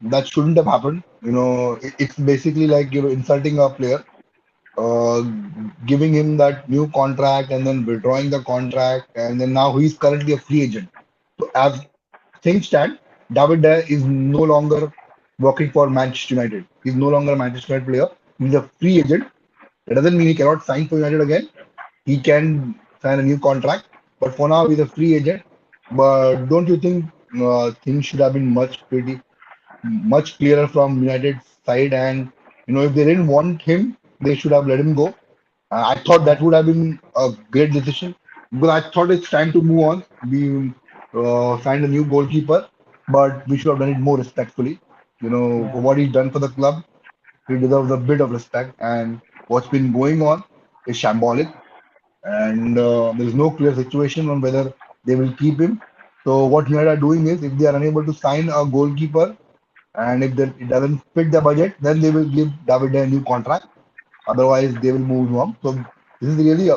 [SPEAKER 1] that shouldn't have happened? It's basically like insulting a player, uh, giving him that new contract and then withdrawing the contract, and then now he's currently a free agent. So as things stand, David Dyer is no longer working for Manchester United. He's no longer a Manchester United player. He's a free agent. That doesn't mean he cannot sign for United again. He can sign a new contract, but for now he's a free agent. But don't you think things should have been much clearer from United's side? And if they didn't want him, they should have let him go. I thought that
[SPEAKER 2] Yeah.
[SPEAKER 1] would have been a great decision because I thought it's time to move on. We signed a new goalkeeper, but we should have done it more respectfully. For
[SPEAKER 2] Yeah.
[SPEAKER 1] what he's done for the club, he deserves a bit of respect. And what's been going on is shambolic, and there is no clear situation on whether they will keep him. So what United are doing is, if they are unable to sign a goalkeeper, and if it doesn't fit the budget, then they will give David a new contract. Otherwise, they will move on. So this is really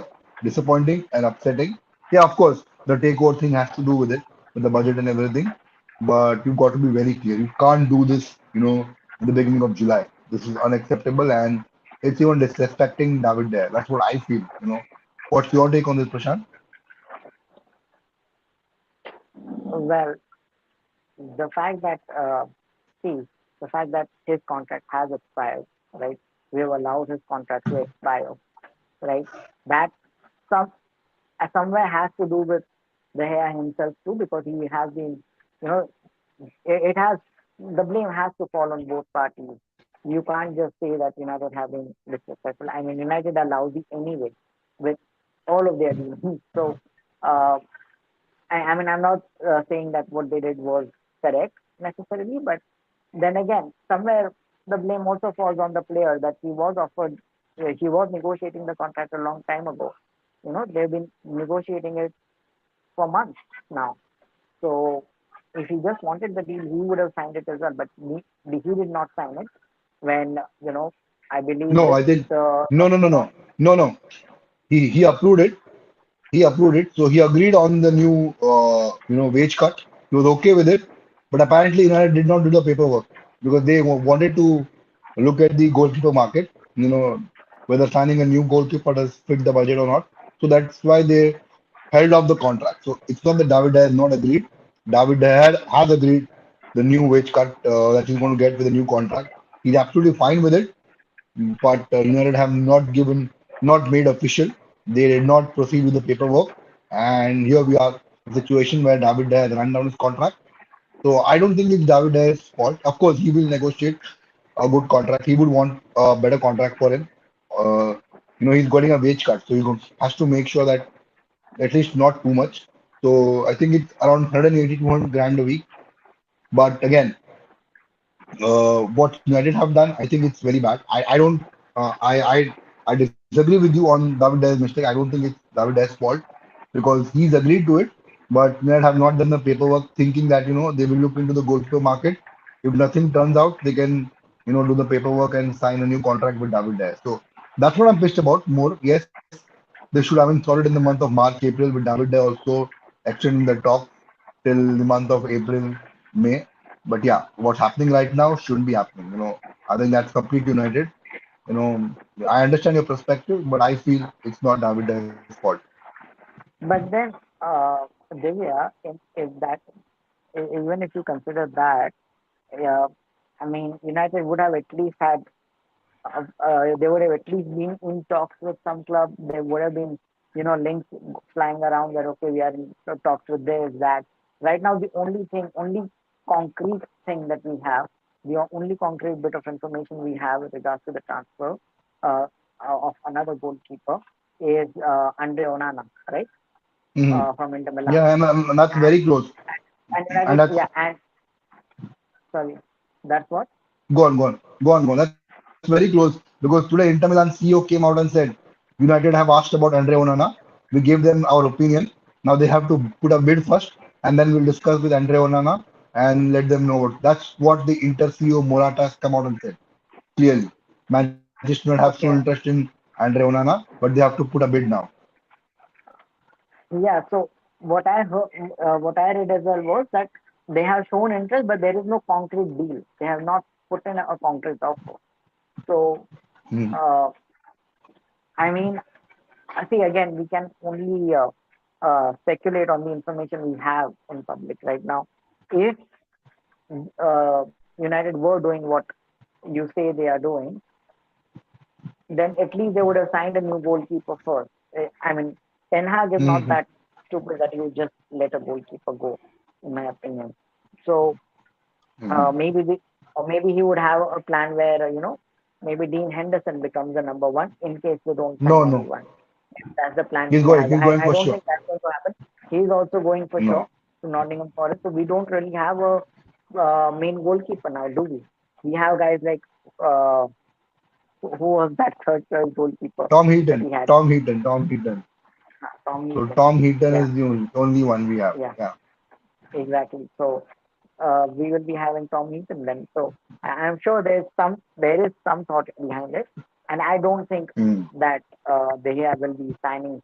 [SPEAKER 1] disappointing and upsetting. Yeah, of course, the takeover thing has to do with it, with the budget and everything. But you've got to be very clear. You can't do this, in the beginning of July. This is unacceptable, and it's even disrespecting David there. That's what I feel. What's your take on this, Prashant?
[SPEAKER 3] well, the fact that see, the fact that his contract has expired, right? We have allowed his contract to expire, right? That some somewhere has to do with the hair himself too, because he has been, you know, it has, the blame has to fall on both parties. you can't just say that United have been disrespectful. I mean, United are lousy anyway with all of their deals. So, uh, I mean, I'm not saying that what they did was correct necessarily, but then again, somewhere the blame also falls on the player that he was offered, he was negotiating the contract a long time ago. They've been negotiating it for months now. So if he just wanted the deal, he would have signed it as well. But he did not sign it when, I believe
[SPEAKER 1] No,
[SPEAKER 3] with
[SPEAKER 1] I think
[SPEAKER 3] the,
[SPEAKER 1] no, no, no, no, no, no. He approved it. He approved it. So he agreed on the new wage cut. He was okay with it. But apparently United did not do the paperwork because they wanted to look at the goalkeeper market. Whether signing a new goalkeeper does fit the budget or not. So that's why they held off the contract. So it's not that David has not agreed. David has agreed the new wage cut that he's going to get with the new contract. He's absolutely fine with it, but United have not made official. They did not proceed with the paperwork, and here we are, a situation where David has run down his contract. So I don't think it's David's fault. Of course, he will negotiate a good contract. He would want a better contract for him. He's getting a wage cut, so has to make sure that at least not too much. So I think it's around 180 to 200 grand a week. But again, what United have done, I think it's very bad. I don't, I disagree with you on David Daya's mistake. I don't think it's David Daya's fault because he's agreed to it, but United have not done the paperwork, thinking that they will look into the goalkeeper market. If nothing turns out, they can do the paperwork and sign a new contract with David Daya. So that's what I'm pissed about more. Yes, they should have been sorted in the month of March, April, with David Daya also extending the talk till the month of April, May. But yeah, what's happening right now shouldn't be happening. I think that's complete United. You know, I understand your perspective, but I feel it's not David's fault.
[SPEAKER 3] but then, Divya, if that, even if you consider that, uh, I mean, United would have at least had, they would have at least been in talks with some club. There would have been, links flying around that, okay, we are in talks with this, that. Right now, the only concrete thing that we have, the only concrete bit of information we have with regards to the transfer uh, of another goalkeeper is Andre Onana, right?
[SPEAKER 1] Mhm.
[SPEAKER 3] From Inter Milan.
[SPEAKER 1] Yeah, and that's
[SPEAKER 3] And,
[SPEAKER 1] very close.
[SPEAKER 3] and
[SPEAKER 1] And
[SPEAKER 3] United,
[SPEAKER 1] that's
[SPEAKER 3] yeah, and sorry, that's what?
[SPEAKER 1] go on. That's very close because today Inter Milan CEO came out and said United have asked about Andre Onana. We gave them our opinion. Now they have to put a bid first, and then we'll discuss with Andre Onana and let them know. That's what the Inter CEO Morata has come out and said clearly. Manchester United have shown interest
[SPEAKER 3] Okay.
[SPEAKER 1] in Andre Onana, but they have to put a bid now.
[SPEAKER 3] Yeah, so what I heard, what I read as well was that they have shown interest, but there is no concrete deal. They have not put in a concrete offer. So,
[SPEAKER 1] Mhm.
[SPEAKER 3] uh, I mean, I see again, we can only speculate on the information we have in public right now. If uh, United were doing what you say they are doing, then at least they would have signed a new goalkeeper first. I mean, Ten Hag is not
[SPEAKER 1] Mhm.
[SPEAKER 3] that stupid that he would just let a goalkeeper go, in my opinion. So
[SPEAKER 1] Mhm.
[SPEAKER 3] maybe or maybe he would have a plan where maybe Dean Henderson becomes the number one in case they don't sign
[SPEAKER 1] No, no,
[SPEAKER 3] anyone. That's the plan
[SPEAKER 1] he's
[SPEAKER 3] he
[SPEAKER 1] going.
[SPEAKER 3] has.
[SPEAKER 1] He's going
[SPEAKER 3] I
[SPEAKER 1] for
[SPEAKER 3] don't
[SPEAKER 1] sure.
[SPEAKER 3] think that's going to happen. He's also going for sure
[SPEAKER 1] No,
[SPEAKER 3] to Nottingham Forest. So we don't really have a main goalkeeper now, do we? We have guys like uh, who was that third choice goalkeeper
[SPEAKER 1] Tom
[SPEAKER 3] that
[SPEAKER 1] Heaton.
[SPEAKER 3] he had?
[SPEAKER 1] Tom Heaton. Tom Heaton.
[SPEAKER 3] Tom
[SPEAKER 1] So
[SPEAKER 3] Heaton.
[SPEAKER 1] Tom Heaton
[SPEAKER 3] Yeah,
[SPEAKER 1] is the only one we have.
[SPEAKER 3] yeah,
[SPEAKER 1] Yeah.
[SPEAKER 3] exactly. So we will be having Tom Heaton then. So I'm sure there is some thought behind it, and I don't think
[SPEAKER 1] Mm.
[SPEAKER 3] that De Gea will be re-signing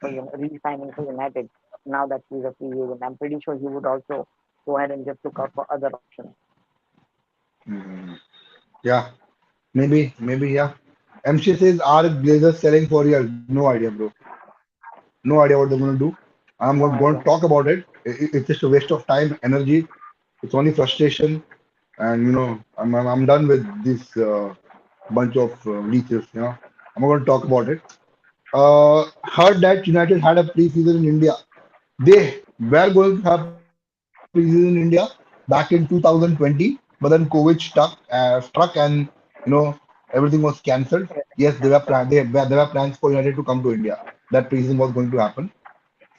[SPEAKER 3] for United now that he's a free agent. I'm pretty sure he would also go ahead and just look out for other options.
[SPEAKER 1] Mm. Yeah. Maybe. Yeah. MC says, are Glazers selling for years? No idea, bro. No idea what they're going to do. I'm
[SPEAKER 3] No
[SPEAKER 1] going to
[SPEAKER 3] idea.
[SPEAKER 1] talk about it. It's just a waste of time, energy. It's only frustration. And, I'm done with this bunch of leeches. I'm not going to talk about it. Heard that United had a preseason in India. They were going to have preseason in India back in 2020, but then COVID struck and you know everything was cancelled. Yes, there were plans for United to come to India. That preseason was going to happen.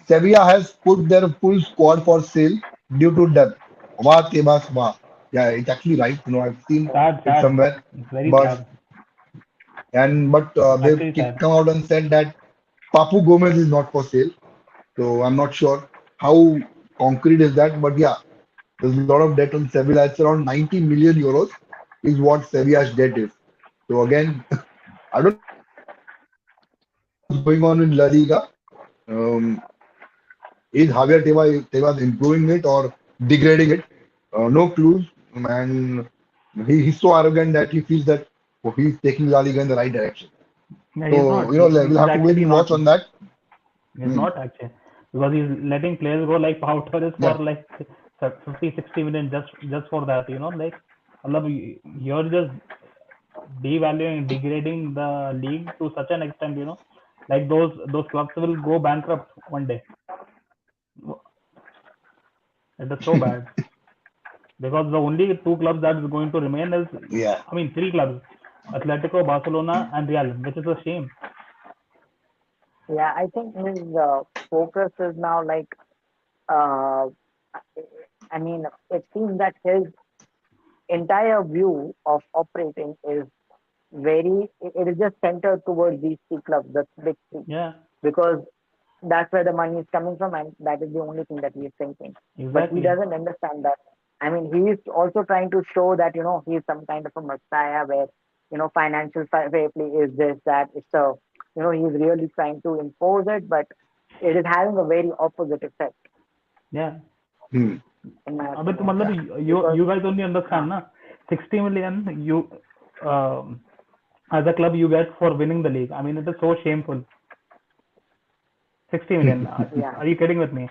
[SPEAKER 1] Sevilla has put their full squad for sale due to depth. Wah, Tebas, wah. Yeah, it's actually right. I've seen
[SPEAKER 2] Sad,
[SPEAKER 1] it
[SPEAKER 2] sad.
[SPEAKER 1] somewhere.
[SPEAKER 2] It's very
[SPEAKER 1] But
[SPEAKER 2] sad.
[SPEAKER 1] they've
[SPEAKER 2] Actually sad.
[SPEAKER 1] come out and said that Papu Gomez is not for sale. So I'm not sure how concrete is that. But yeah, there's a lot of debt on Sevilla. It's around 90 million euros is what Sevilla's debt is. So again, I don't know what's going on in La Liga. Um, is Javier Tebas improving it or degrading it? No clues. And he's so arrogant that he feels that he's taking La Liga in the right direction.
[SPEAKER 2] Yeah, he's
[SPEAKER 1] So,
[SPEAKER 2] not.
[SPEAKER 1] we'll have
[SPEAKER 2] He's
[SPEAKER 1] to wait and
[SPEAKER 2] actually
[SPEAKER 1] watch
[SPEAKER 2] not.
[SPEAKER 1] on that.
[SPEAKER 2] He's
[SPEAKER 1] Hmm.
[SPEAKER 2] not actually. Because he's letting players go like Pau Torres for
[SPEAKER 1] Yeah.
[SPEAKER 2] like 50, 60 million just for that, like Allah, you're just devaluing, degrading the league to such an extent, like those clubs will go bankrupt one day. It is so bad because the only two clubs that is going to remain is,
[SPEAKER 1] Yeah.
[SPEAKER 2] I mean, three clubs: Atletico, Barcelona, and Real, which is a shame.
[SPEAKER 3] Yeah, I think his focus is now like, uh, I mean, it seems that his entire view of operating is it is just centered towards these three clubs, the big three,
[SPEAKER 2] Yeah,
[SPEAKER 3] because that's where the money is coming from, and that is the only thing that he is thinking. But he
[SPEAKER 2] exactly.
[SPEAKER 3] doesn't understand that. I mean, he is also trying to show that he is some kind of a messiah, where financial fair play is this, that. It's a he's really trying to impose it, but it is having a very opposite effect,
[SPEAKER 2] Yeah.
[SPEAKER 1] Hmm.
[SPEAKER 3] in my
[SPEAKER 2] Abhi to
[SPEAKER 3] opinion.
[SPEAKER 1] Yeah.
[SPEAKER 2] matlab
[SPEAKER 3] Because
[SPEAKER 2] you guys only understand na 60 million you um as a club you get for winning the league. I mean, it is so shameful. 60 million.
[SPEAKER 3] yeah,
[SPEAKER 2] Are you kidding with me?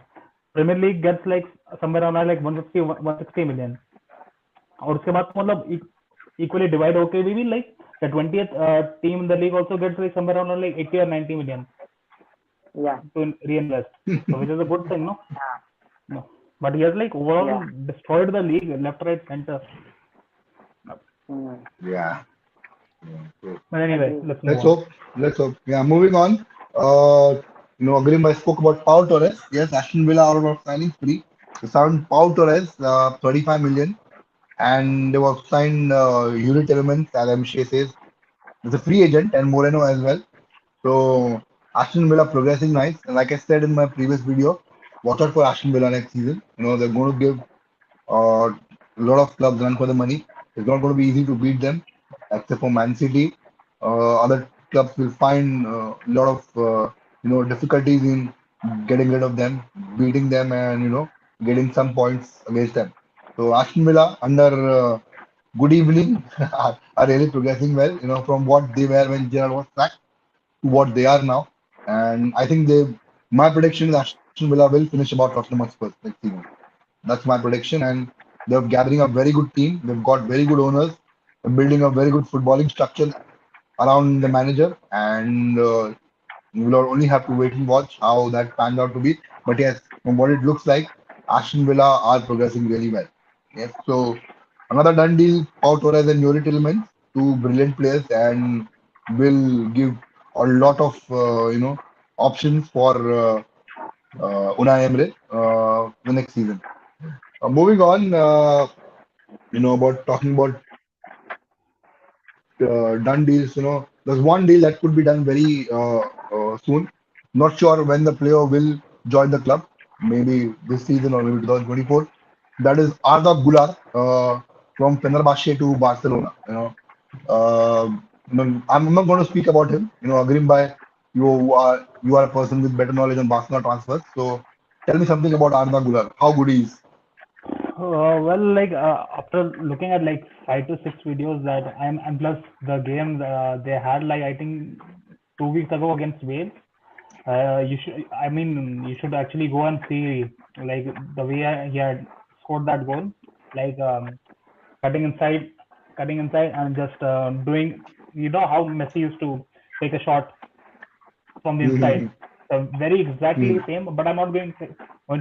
[SPEAKER 2] Premier League gets like somewhere around like 150 160 million. और उसके बाद तो मतलब equally divide होके भी like the 20th team in the league also gets like somewhere around like 80 or 90 million
[SPEAKER 3] yeah,
[SPEAKER 2] to reinvest. So which is a good thing, no?
[SPEAKER 3] yeah,
[SPEAKER 2] No. But he has like
[SPEAKER 3] yeah.
[SPEAKER 2] overall destroyed the league left, right, center.
[SPEAKER 3] Mm,
[SPEAKER 1] Yeah. Yeah. So
[SPEAKER 2] But anyway,
[SPEAKER 3] agree.
[SPEAKER 2] let's move
[SPEAKER 1] let's
[SPEAKER 2] on.
[SPEAKER 1] hope. Let's hope. Yeah. Moving on. Agreem, I spoke about Pau Torres. Yes, Aston Villa are about signing free. They signed Pau Torres, 35 million. And they were signed Yuri Tielemans, as MSH says. There's a free agent and Moreno as well. So Aston Villa progressing nice. And like I said in my previous video, watch out for Aston Villa next season. They're going to give a lot of clubs run for the money. It's not going to be easy to beat them, except for Man City. Other clubs will find a lot of difficulties in getting rid of them, beating them, and getting some points against them. So Aston Villa under good evening are really progressing well. From what they were when Gerrard was sacked to what they are now. And I think my prediction is Aston Villa will finish about Tottenham Hotspur next season. That's my prediction. And they're gathering a very good team. They've got very good owners. They're building a very good footballing structure around the manager. And we'll only have to wait and watch how that pans out to be. But yes, from what it looks like, Aston Villa are progressing really well. Yes. So another done deal, Pau Torres and Yuri Tillmans, two brilliant players, and will give a lot of options for Unai Emery the next season. Moving on, about talking about done deals. There's one deal that could be done very soon. Not sure when the player will join the club. Maybe this season or maybe 2024. That is Arda Guler from Fenerbahce to Barcelona. I'm not going to speak about him. Agreem by you are a person with better knowledge on Barcelona transfers. So tell me something about Arda Guler. How good he is.
[SPEAKER 2] Well, like after looking at like 5 to 6 videos that and plus the game they had like I think 2 weeks ago against Wales. You should, I mean, you should actually go and see like the way he had scored that goal, like cutting inside, cutting inside, and just doing. You know how Messi used to take a shot from the inside.
[SPEAKER 1] Mhm.
[SPEAKER 2] So very exactly
[SPEAKER 1] Mhm.
[SPEAKER 2] same, but I'm not going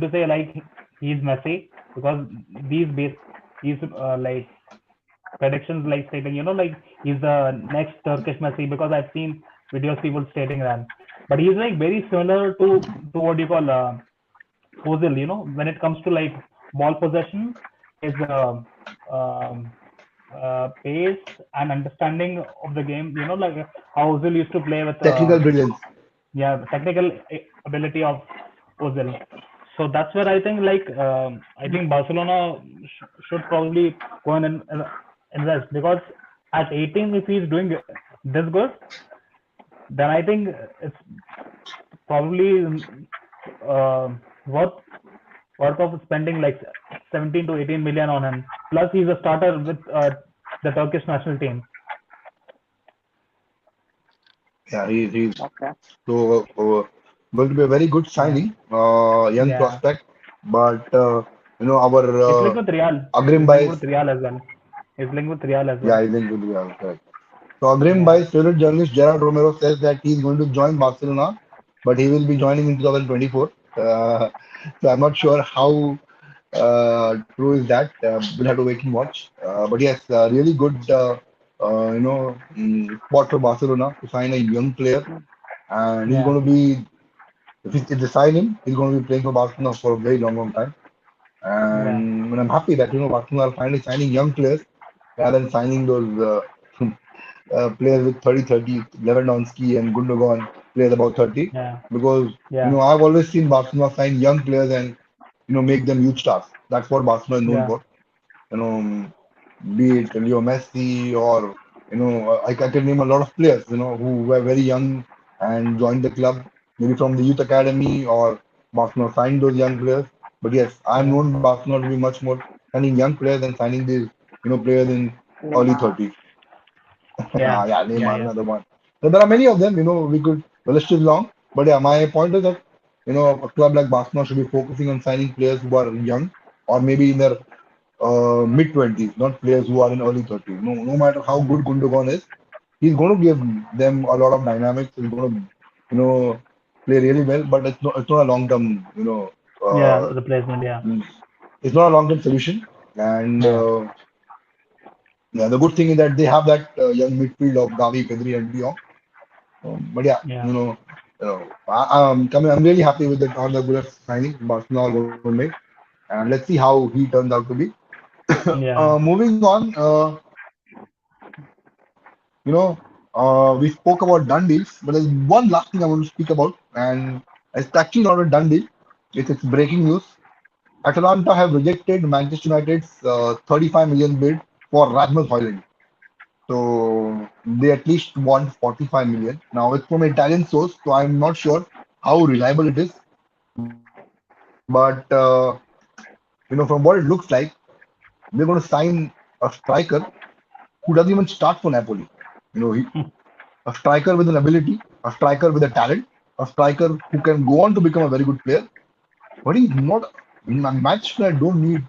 [SPEAKER 2] to say like he's Messi because these base he's like predictions like stating, like he's the next Turkish Messi, because I've seen videos people stating that. But he's like very similar to what you call Ozil, when it comes to like ball possession, his um, pace and understanding of the game, like how Ozil used to play with
[SPEAKER 1] Technical brilliance.
[SPEAKER 2] yeah, technical ability of Ozil. So that's where I think like I think Barcelona should probably go and invest, because at 18, if he's doing this good, then I think it's probably uh, worth worth of spending like 17 to 18 million on him. Plus, he's a starter with the Turkish national team.
[SPEAKER 1] Yeah, he's
[SPEAKER 3] Okay.
[SPEAKER 1] so going to be a very good
[SPEAKER 2] Yeah,
[SPEAKER 1] signing, young
[SPEAKER 2] yeah.
[SPEAKER 1] prospect. But our
[SPEAKER 2] He's linked with Real.
[SPEAKER 1] Agrim
[SPEAKER 2] He's linked
[SPEAKER 1] Bhai's,
[SPEAKER 2] with Real as well. He's linked with Real as
[SPEAKER 1] yeah,
[SPEAKER 2] well.
[SPEAKER 1] he's in good Real, correct. So Agrim
[SPEAKER 2] Yeah,
[SPEAKER 1] Bhai's favorite journalist Gerard Romero says that he's going to join Barcelona, but he will be joining in 2024. So I'm not sure how true is that. We'll have to wait and watch. But yes, really good, spot for Barcelona to sign a young player,
[SPEAKER 3] Mm.
[SPEAKER 1] and he's
[SPEAKER 2] yeah,
[SPEAKER 1] going to be if they sign him, he's going to be playing for Barcelona for a very long, long time.
[SPEAKER 2] yeah,
[SPEAKER 1] And I'm happy that Barcelona are finally signing young players rather than signing those players with 30, Lewandowski and Gundogan, players about 30.
[SPEAKER 2] yeah,
[SPEAKER 1] Because
[SPEAKER 2] yeah,
[SPEAKER 1] I've always seen Barcelona sign young players and make them youth stars. That's what Barcelona is known
[SPEAKER 2] yeah,
[SPEAKER 1] for. You know, be it Leo Messi or I can name a lot of players who were very young and joined the club maybe from the youth academy or Barcelona signed those young players. But yes, I'm
[SPEAKER 2] yeah,
[SPEAKER 1] known Barcelona to be much more signing young players than signing these players in early
[SPEAKER 3] Neymar.
[SPEAKER 1] 30s.
[SPEAKER 2] yeah,
[SPEAKER 1] Yeah,
[SPEAKER 2] yeah,
[SPEAKER 1] Neymar,
[SPEAKER 2] yeah,
[SPEAKER 1] another one. So there are many of them. We could the list is long. But yeah, my point is that a club like Barcelona should be focusing on signing players who are young or maybe in their mid 20s, not players who are in early 30s. No matter how
[SPEAKER 2] yeah,
[SPEAKER 1] good Gundogan is, he's going to give them a lot of dynamics. He's going to, play really well. But it's not a long term,
[SPEAKER 2] yeah. Replacement. Yeah,
[SPEAKER 1] it's not a long term solution. And
[SPEAKER 2] yeah,
[SPEAKER 1] yeah, the good thing is that they have that young midfield of Gavi, Pedri, and De Jong. But yeah,
[SPEAKER 2] yeah,
[SPEAKER 1] I'm really happy with the Arda Guler signing Barcelona are going to make, and let's see how he turns out to be.
[SPEAKER 2] yeah,
[SPEAKER 1] Moving on, we spoke about done deals, but there's one last thing I want to speak about, and it's actually not a done deal. It's breaking news. Atalanta have rejected Manchester United's 35 million bid for Rasmus Højlund. So they at least want 45 million. Now it's from an Italian source, so I'm not sure how reliable it is. But from what it looks like, they're going to sign a striker who doesn't even start for Napoli. A striker with an ability, a striker with a talent, a striker who can go on to become a very good player. But he's not. Manchester United don't need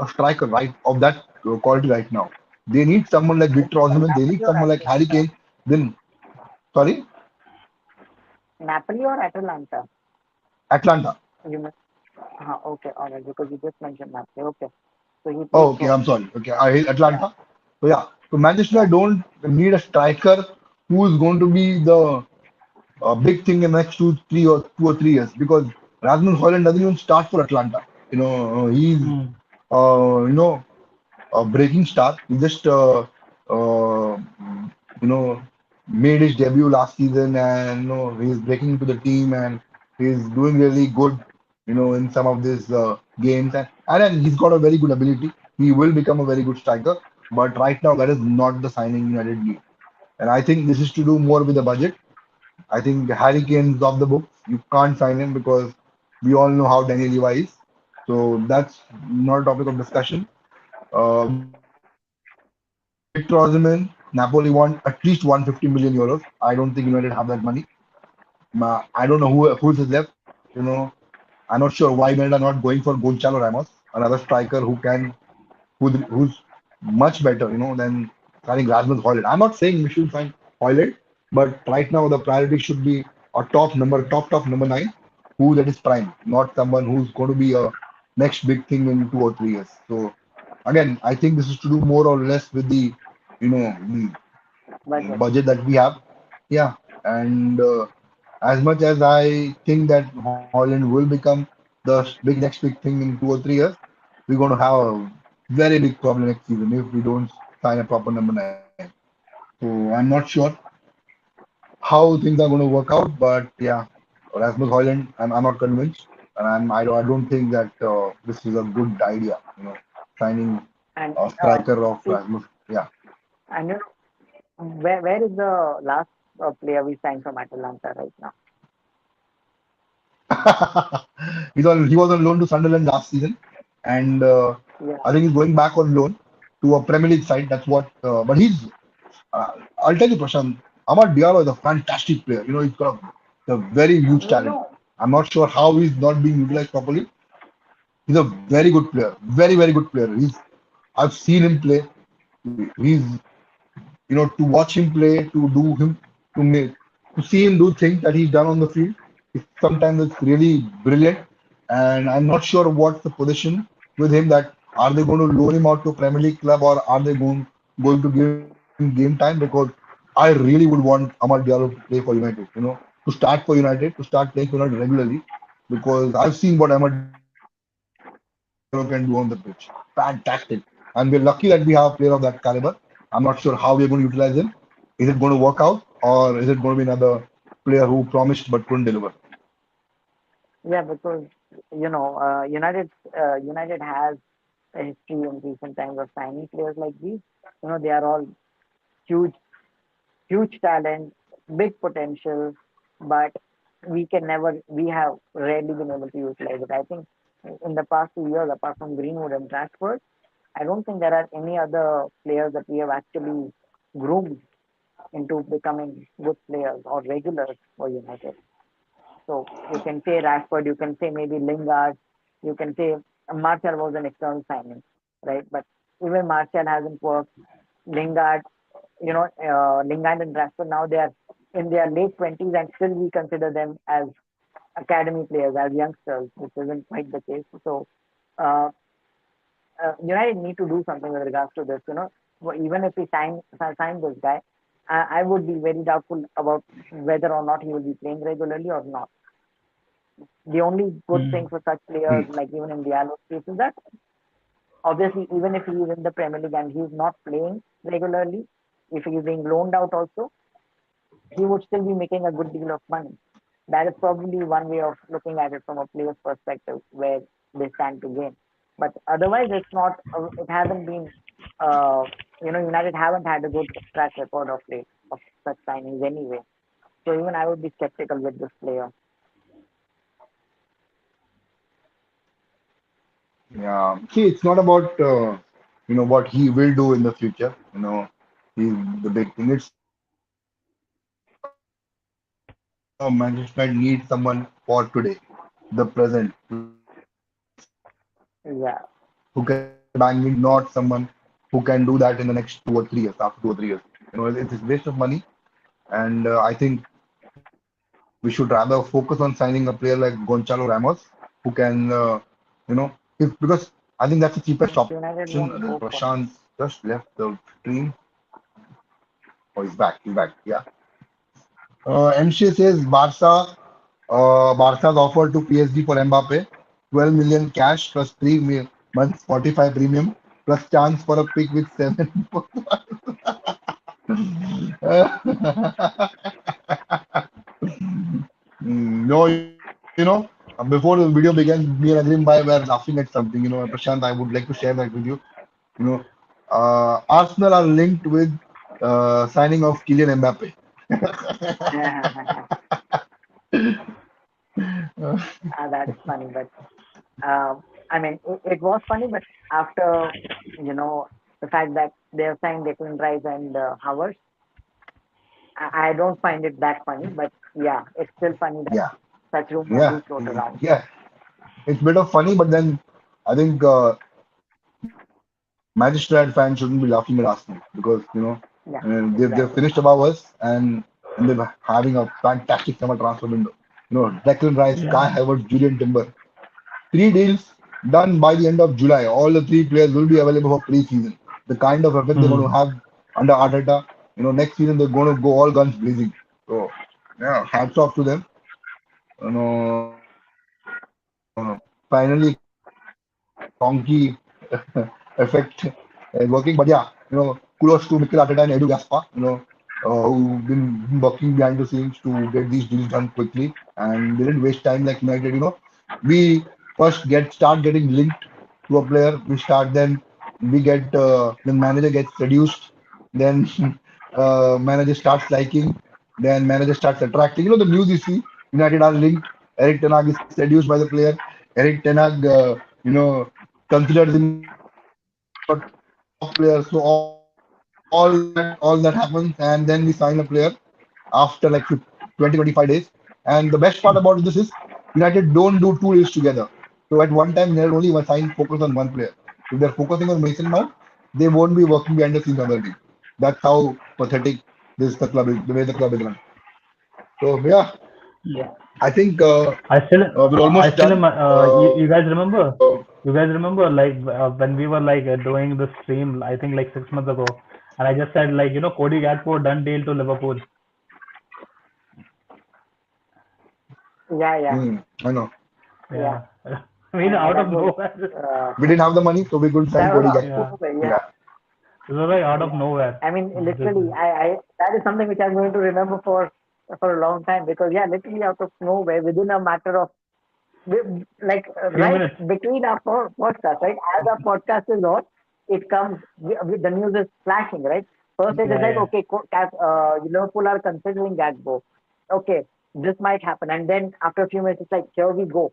[SPEAKER 1] a striker right of that quality right now. They need someone like Victor Osimhen. They need
[SPEAKER 3] Napoli or
[SPEAKER 1] someone like Harry
[SPEAKER 3] Atalanta?
[SPEAKER 1] Kane. Then, sorry,
[SPEAKER 3] Napoli or Atalanta?
[SPEAKER 1] Atlanta.
[SPEAKER 3] You mean, okay, all right, because you just mentioned Napoli. Okay, so you please
[SPEAKER 1] Oh, okay.
[SPEAKER 3] go
[SPEAKER 1] I'm
[SPEAKER 3] on.
[SPEAKER 1] sorry. Okay, I hate
[SPEAKER 3] Yeah,
[SPEAKER 1] Atlanta. So yeah. So Manchester
[SPEAKER 3] yeah.
[SPEAKER 1] United don't need a striker who is going to be the big thing in the next 2 or 3 years because Rasmus Højlund doesn't even start for Atlanta. He's
[SPEAKER 2] mm,
[SPEAKER 1] a breaking star. He just you know made his debut last season, and he's breaking into the team, and he's doing really good. In some of these games, and then he's got a very good ability. He will become a very good striker. But right now, that is not the signing United need. And I think this is to do more with the budget. I think Harry Kane's off the books. You can't sign him because we all know how Daniel Levy is. So that's not a topic of discussion. Victor Osimhen, Napoli want at least 150 million euros. I don't think United have that money. I don't know who's is left. I'm not sure why United are not going for Gonzalo Ramos, another striker who's much better, than signing Rasmus Højlund. I'm not saying we should sign Højlund, but right now the priority should be a top number nine, who that is prime, not someone who's going to be a next big thing in 2 or 3 years. So again, I think this is to do more or less with the, the
[SPEAKER 3] budget.
[SPEAKER 1] budget that we have. Yeah, and as much as I think that Holland will become the next big thing in 2 or 3 years, we're going to have a very big problem next season if we don't sign a proper number 9. So I'm not sure how things are going to work out, but yeah, Rasmus Holland, I'm not convinced, and I don't think that this is a good idea. Signing
[SPEAKER 3] And
[SPEAKER 1] a striker of
[SPEAKER 3] see,
[SPEAKER 1] Rasmus. Yeah.
[SPEAKER 3] and where is the last player we signed from Atalanta right now?
[SPEAKER 1] He was on loan to Sunderland last season, and
[SPEAKER 3] Yeah,
[SPEAKER 1] I think he's going back on loan to a Premier League side. That's what. But uh, I'll tell you, Prashant, Amad Diallo is a fantastic player. He's got a very huge talent.
[SPEAKER 3] no,
[SPEAKER 1] I'm not sure how he's not being utilized properly. He's a very good player, very very good player. I've seen him play. He's to watch him play, to make, to see him do things that he's done on the field. Sometimes it's really brilliant, and I'm not sure what's the position with him. That are they going to loan him out to Premier League club, or are they going to give him game time? Because I really would want Amar Diallo to play for United. To start for United, to start playing for United regularly, because I've seen what Amar Diallo can do on the pitch. Fantastic. And we're lucky that we have a player of that caliber. I'm not sure how we're going to utilize him. Is it going to work out, or is it going to be another player who promised but couldn't deliver?
[SPEAKER 3] yeah, because United has a history in recent times of signing players like these. They are all huge, huge talent, big potential, but we have rarely been able to utilize it. I think in the past 2 years, apart from Greenwood and Rashford, I don't think there are any other players that we have actually groomed into becoming good players or regulars for United. So you can say Rashford, you can say maybe Lingard, you can say Martial was an external signing, right? But even Martial hasn't worked. Lingard, Lingard and Rashford now they are in their late 20s and still we consider them as academy players, as youngsters, which isn't quite the case. So uh, United need to do something with regards to this. Even if we sign this guy, I would be very doubtful about whether or not he will be playing regularly or not. The only good
[SPEAKER 2] Hmm.
[SPEAKER 3] thing for such
[SPEAKER 1] Hmm.
[SPEAKER 3] players, like even in Diallo's case, is that obviously even if he is in the Premier League and he's not playing regularly, if he is being loaned out also, he would still be making a good deal of money. That is probably one way of looking at it from a player's perspective, where they stand to gain. But otherwise, it's not. It hasn't been. United haven't had a good track record of late of such signings anyway. So even I would be skeptical with this player.
[SPEAKER 1] Yeah. See, it's not about what he will do in the future. He's the big thing. It's about Manchester United needs someone for today, the present, who can bang in goals, who can bang in goals,
[SPEAKER 3] Yeah,
[SPEAKER 1] not someone who can do that in the next 2 or 3 years, after 2 or 3 years. It's a waste of money, and I think we should rather focus on signing a player like Gonzalo Ramos, who can, you know, because I think that's the cheapest option.
[SPEAKER 3] United
[SPEAKER 1] Then
[SPEAKER 3] won't go
[SPEAKER 1] Prashant
[SPEAKER 3] for him.
[SPEAKER 1] just left the stream. Oh, he's back. He's back. Yeah. MCA says Barca's offer to PSG for Mbappe, 12 million cash plus 3 months 45 premium plus chance for a pick with seven. No, before the video began, me and Azim Bhai were laughing at something. Prashant, I would like to share that with you. You know, Arsenal are linked with signing of Kylian Mbappe.
[SPEAKER 3] That's funny, but I mean, it was funny, but after you know the fact that they have signed Declan Rice and Havertz, I don't find it that funny. But yeah, it's still funny that
[SPEAKER 1] Yeah,
[SPEAKER 3] such rumors
[SPEAKER 1] yeah,
[SPEAKER 3] do float around.
[SPEAKER 1] yeah. It's a bit of funny, but then I think Manchester United fans shouldn't be laughing at Arsenal because they've
[SPEAKER 3] Yeah,
[SPEAKER 1] finished above us,
[SPEAKER 3] exactly.
[SPEAKER 1] and they're having a fantastic summer transfer window. Declan Rice, Kai
[SPEAKER 2] Yeah.
[SPEAKER 1] Havertz, Julian Timber, three deals. done by the end of July. All the three players will be available for pre-season. The kind of effect they're going to
[SPEAKER 2] Hmm.
[SPEAKER 1] have under Arteta, next season they're going to go all guns blazing. So yeah, hats off to them. Finally, Conky effect is working. But yeah, kudos to Mikel Arteta and Edu Gaspa, who've been working behind the scenes to get these deals done quickly, and they didn't waste time like United. We first start getting linked to a player. We start then we get then manager gets seduced, then manager starts liking, then manager starts attracting. The news you see, United are linked. Eric Ten Hag is seduced by the player. Eric Ten Hag, considers him a top player. So all that happens, and then we sign a player after like 20 25 days. And the best part about this is United don't do two deals together. So at one time, United only focus on one player. If they're focusing on Mason Mount, they won't be working behind the scenes on other team. That's how pathetic the club is, the way the club is run. So yeah,
[SPEAKER 2] Yeah.
[SPEAKER 1] I think
[SPEAKER 2] I still,
[SPEAKER 1] we're
[SPEAKER 2] I
[SPEAKER 1] almost
[SPEAKER 2] still
[SPEAKER 1] done.
[SPEAKER 2] am. You guys remember? You guys remember like when we were like doing the stream? I think like 6 months ago, and I just said like Cody Gakpo done deal to Liverpool.
[SPEAKER 3] Yeah, yeah,
[SPEAKER 1] I know.
[SPEAKER 3] yeah.
[SPEAKER 2] Yeah. I mean, out
[SPEAKER 3] That
[SPEAKER 2] of
[SPEAKER 3] was
[SPEAKER 2] nowhere.
[SPEAKER 3] uh,
[SPEAKER 1] We didn't have the money, so we couldn't sign
[SPEAKER 3] that was
[SPEAKER 1] Cody
[SPEAKER 3] out of
[SPEAKER 1] Gakpo.
[SPEAKER 2] Yeah.
[SPEAKER 3] nowhere. Yeah,
[SPEAKER 1] Yeah.
[SPEAKER 2] It was like out of
[SPEAKER 3] yeah.
[SPEAKER 2] nowhere.
[SPEAKER 3] I mean,
[SPEAKER 2] This,
[SPEAKER 3] literally, I that is something which I'm going to remember for a long time because yeah, literally out of nowhere, within a matter of like
[SPEAKER 2] few
[SPEAKER 3] right
[SPEAKER 2] minutes.
[SPEAKER 3] between our podcast, right? As our podcast is on, it comes the news is flashing, right? First it is
[SPEAKER 2] Yeah,
[SPEAKER 3] like
[SPEAKER 2] yeah.
[SPEAKER 3] okay, Liverpool are considering Gagbo. Okay, this might happen, and then after a few minutes, it's like here we go.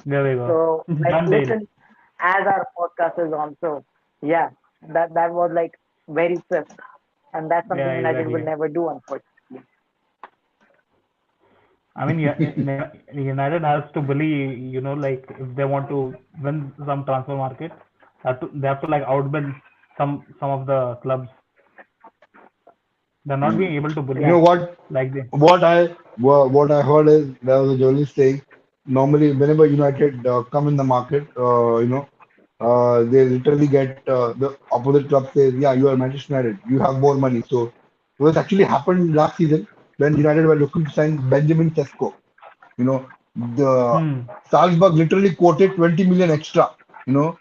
[SPEAKER 2] There we go.
[SPEAKER 3] So like
[SPEAKER 2] Done deal.
[SPEAKER 3] listen, as our podcast is on, so yeah, that was like very swift, and that's something
[SPEAKER 2] Yeah,
[SPEAKER 3] United will
[SPEAKER 2] exactly.
[SPEAKER 3] never do, unfortunately.
[SPEAKER 2] I mean, United has to believe, like if they want to win some transfer market, they have to like outbid some of the clubs. They're not
[SPEAKER 1] Hmm.
[SPEAKER 2] being able to
[SPEAKER 1] You
[SPEAKER 3] Yeah,
[SPEAKER 1] know
[SPEAKER 2] bully
[SPEAKER 1] what?
[SPEAKER 2] like they.
[SPEAKER 1] What I heard is there was a journalist saying normally whenever United come in the market, they literally get the opposite club says, yeah, you are Manchester United, you have more money. So this actually happened last season when United were looking to sign Benjamin Sesko. You know, the
[SPEAKER 2] Hmm.
[SPEAKER 1] Salzburg literally quoted 20 million extra. You know,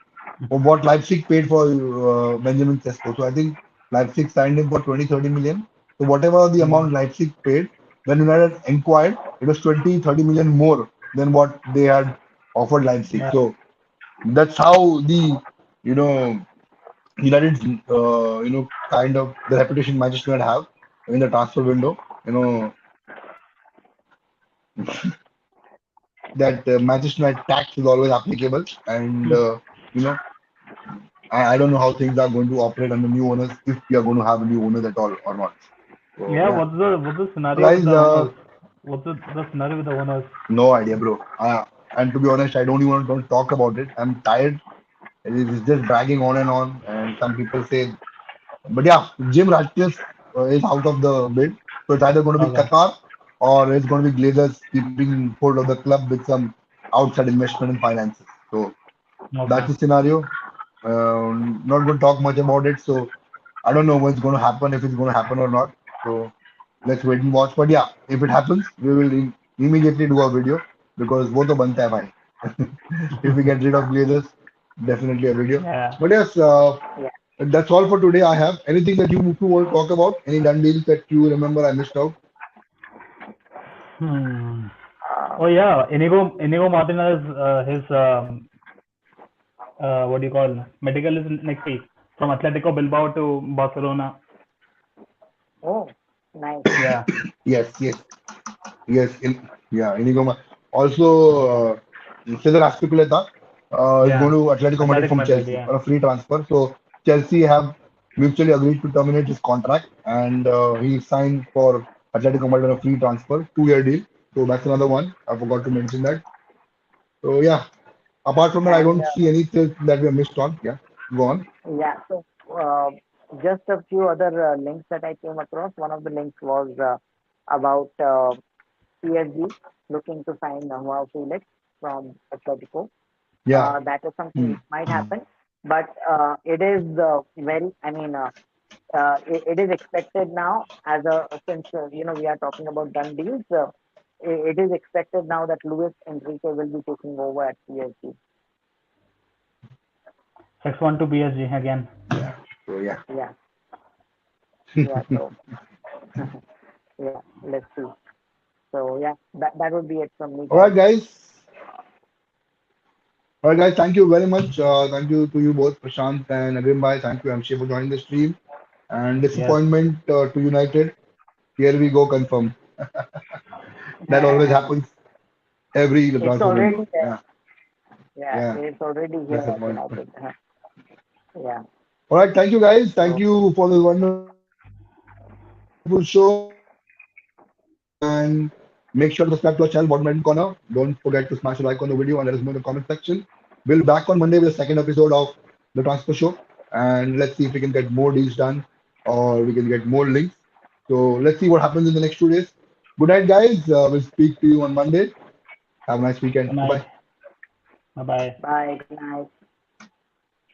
[SPEAKER 1] of what Leipzig paid for Benjamin Sesko. So I think Leipzig signed him for 20 30 million. So whatever the
[SPEAKER 2] Hmm.
[SPEAKER 1] amount Leipzig paid, when United inquired, it was 20 30 million more than what they had offered Leipzig.
[SPEAKER 2] Yeah.
[SPEAKER 1] So that's how the you know United's kind of the reputation Manchester United have in the transfer window. That Manchester United tax is always applicable, and you know I don't know how things are going to operate under new owners if we are going to have new owners at all or not. So
[SPEAKER 2] Yeah.
[SPEAKER 1] yeah,
[SPEAKER 2] What's the
[SPEAKER 1] so
[SPEAKER 2] scenario with
[SPEAKER 1] guys,
[SPEAKER 2] the owners? What's the scenario with the owners?
[SPEAKER 1] no idea, bro. And to be honest, I don't even want to talk about it. I'm tired. It's just dragging on and on. And some people say, but yeah, Jim Ratcliffe is out of the bid. So it's either going to be
[SPEAKER 2] Okay.
[SPEAKER 1] Qatar or it's going to be Glazers keeping hold of the club with some outside investment and finances. So that's
[SPEAKER 2] Okay.
[SPEAKER 1] the scenario. Not going to talk much about it. So I don't know what's going to happen, if it's going to happen or not. So let's wait and watch. But yeah, if it happens, we will immediately do a video because both of banta hai bhai. If we get rid of Glazers, definitely a video.
[SPEAKER 2] Yeah.
[SPEAKER 1] But yes,
[SPEAKER 3] yeah.
[SPEAKER 1] that's all for today. I have anything that you two want to talk about? Any done deals that you remember I missed out?
[SPEAKER 2] Hmm.
[SPEAKER 3] Uh,
[SPEAKER 2] Oh yeah. Inigo Martinez. His what do you call medical is next week from Atletico Bilbao to Barcelona.
[SPEAKER 3] oh, nice.
[SPEAKER 2] Yeah.
[SPEAKER 1] Yes, yes, yes. Yeah, Inigo. Also, Cesar Azpilicueta is going
[SPEAKER 2] Yeah.
[SPEAKER 1] to Atletico Madrid
[SPEAKER 2] Athletic
[SPEAKER 1] from
[SPEAKER 2] Madrid.
[SPEAKER 1] Chelsea
[SPEAKER 2] Yeah.
[SPEAKER 1] on a free transfer. So Chelsea have mutually agreed to terminate his contract, and he signed for Atletico Madrid on a free transfer, 2 year deal. So that's another one. I forgot to mention that. So yeah, apart from that, I
[SPEAKER 3] And
[SPEAKER 1] don't see anything that we have missed on. Yeah, go on.
[SPEAKER 3] yeah, so uh, just a few other links that I came across. One of the links was about PSG looking to sign Joao Felix from Atletico.
[SPEAKER 1] Yeah.
[SPEAKER 3] That is something
[SPEAKER 1] Hmm.
[SPEAKER 3] which might
[SPEAKER 1] Hmm.
[SPEAKER 3] happen, but it is very. I mean, it is expected now as a since we are talking about done deals. It is expected now that Luis Enrique will be taking over at PSG.
[SPEAKER 2] 6-1 to PSG again.
[SPEAKER 1] Yeah. So yeah.
[SPEAKER 3] Yeah, yeah. So yeah, let's see. So yeah, that would be it from me,
[SPEAKER 1] All right,
[SPEAKER 3] guys.
[SPEAKER 1] guys. All right, guys. Thank you very much. Thank you to you both, Prashant and Agrim Bhai. Thank you, MC, for joining the stream. And
[SPEAKER 2] Yes.
[SPEAKER 1] disappointment to United. Here we go, confirm. That always happens every
[SPEAKER 3] It's
[SPEAKER 1] transfer
[SPEAKER 3] already
[SPEAKER 1] window.
[SPEAKER 3] there.
[SPEAKER 1] Yeah.
[SPEAKER 3] Yeah,
[SPEAKER 1] Yeah.
[SPEAKER 3] it's already here at
[SPEAKER 1] Disappointment.
[SPEAKER 3] United. Yeah.
[SPEAKER 1] All right. Thank you, guys. Thank
[SPEAKER 3] So
[SPEAKER 1] you for the wonderful show. And make sure to subscribe to our channel, Bottom Right Corner. Don't forget to smash a like on the video and let us know in the comment section. We'll be back on Monday with the second episode of the Transfer Show. And let's see if we can get more deals done or we can get more links. So let's see what happens in the next 2 days. Good night, guys. We'll speak to you on Monday. Have a nice weekend.
[SPEAKER 2] Good
[SPEAKER 1] Bye bye.
[SPEAKER 2] night. Bye bye.
[SPEAKER 3] bye. Good night.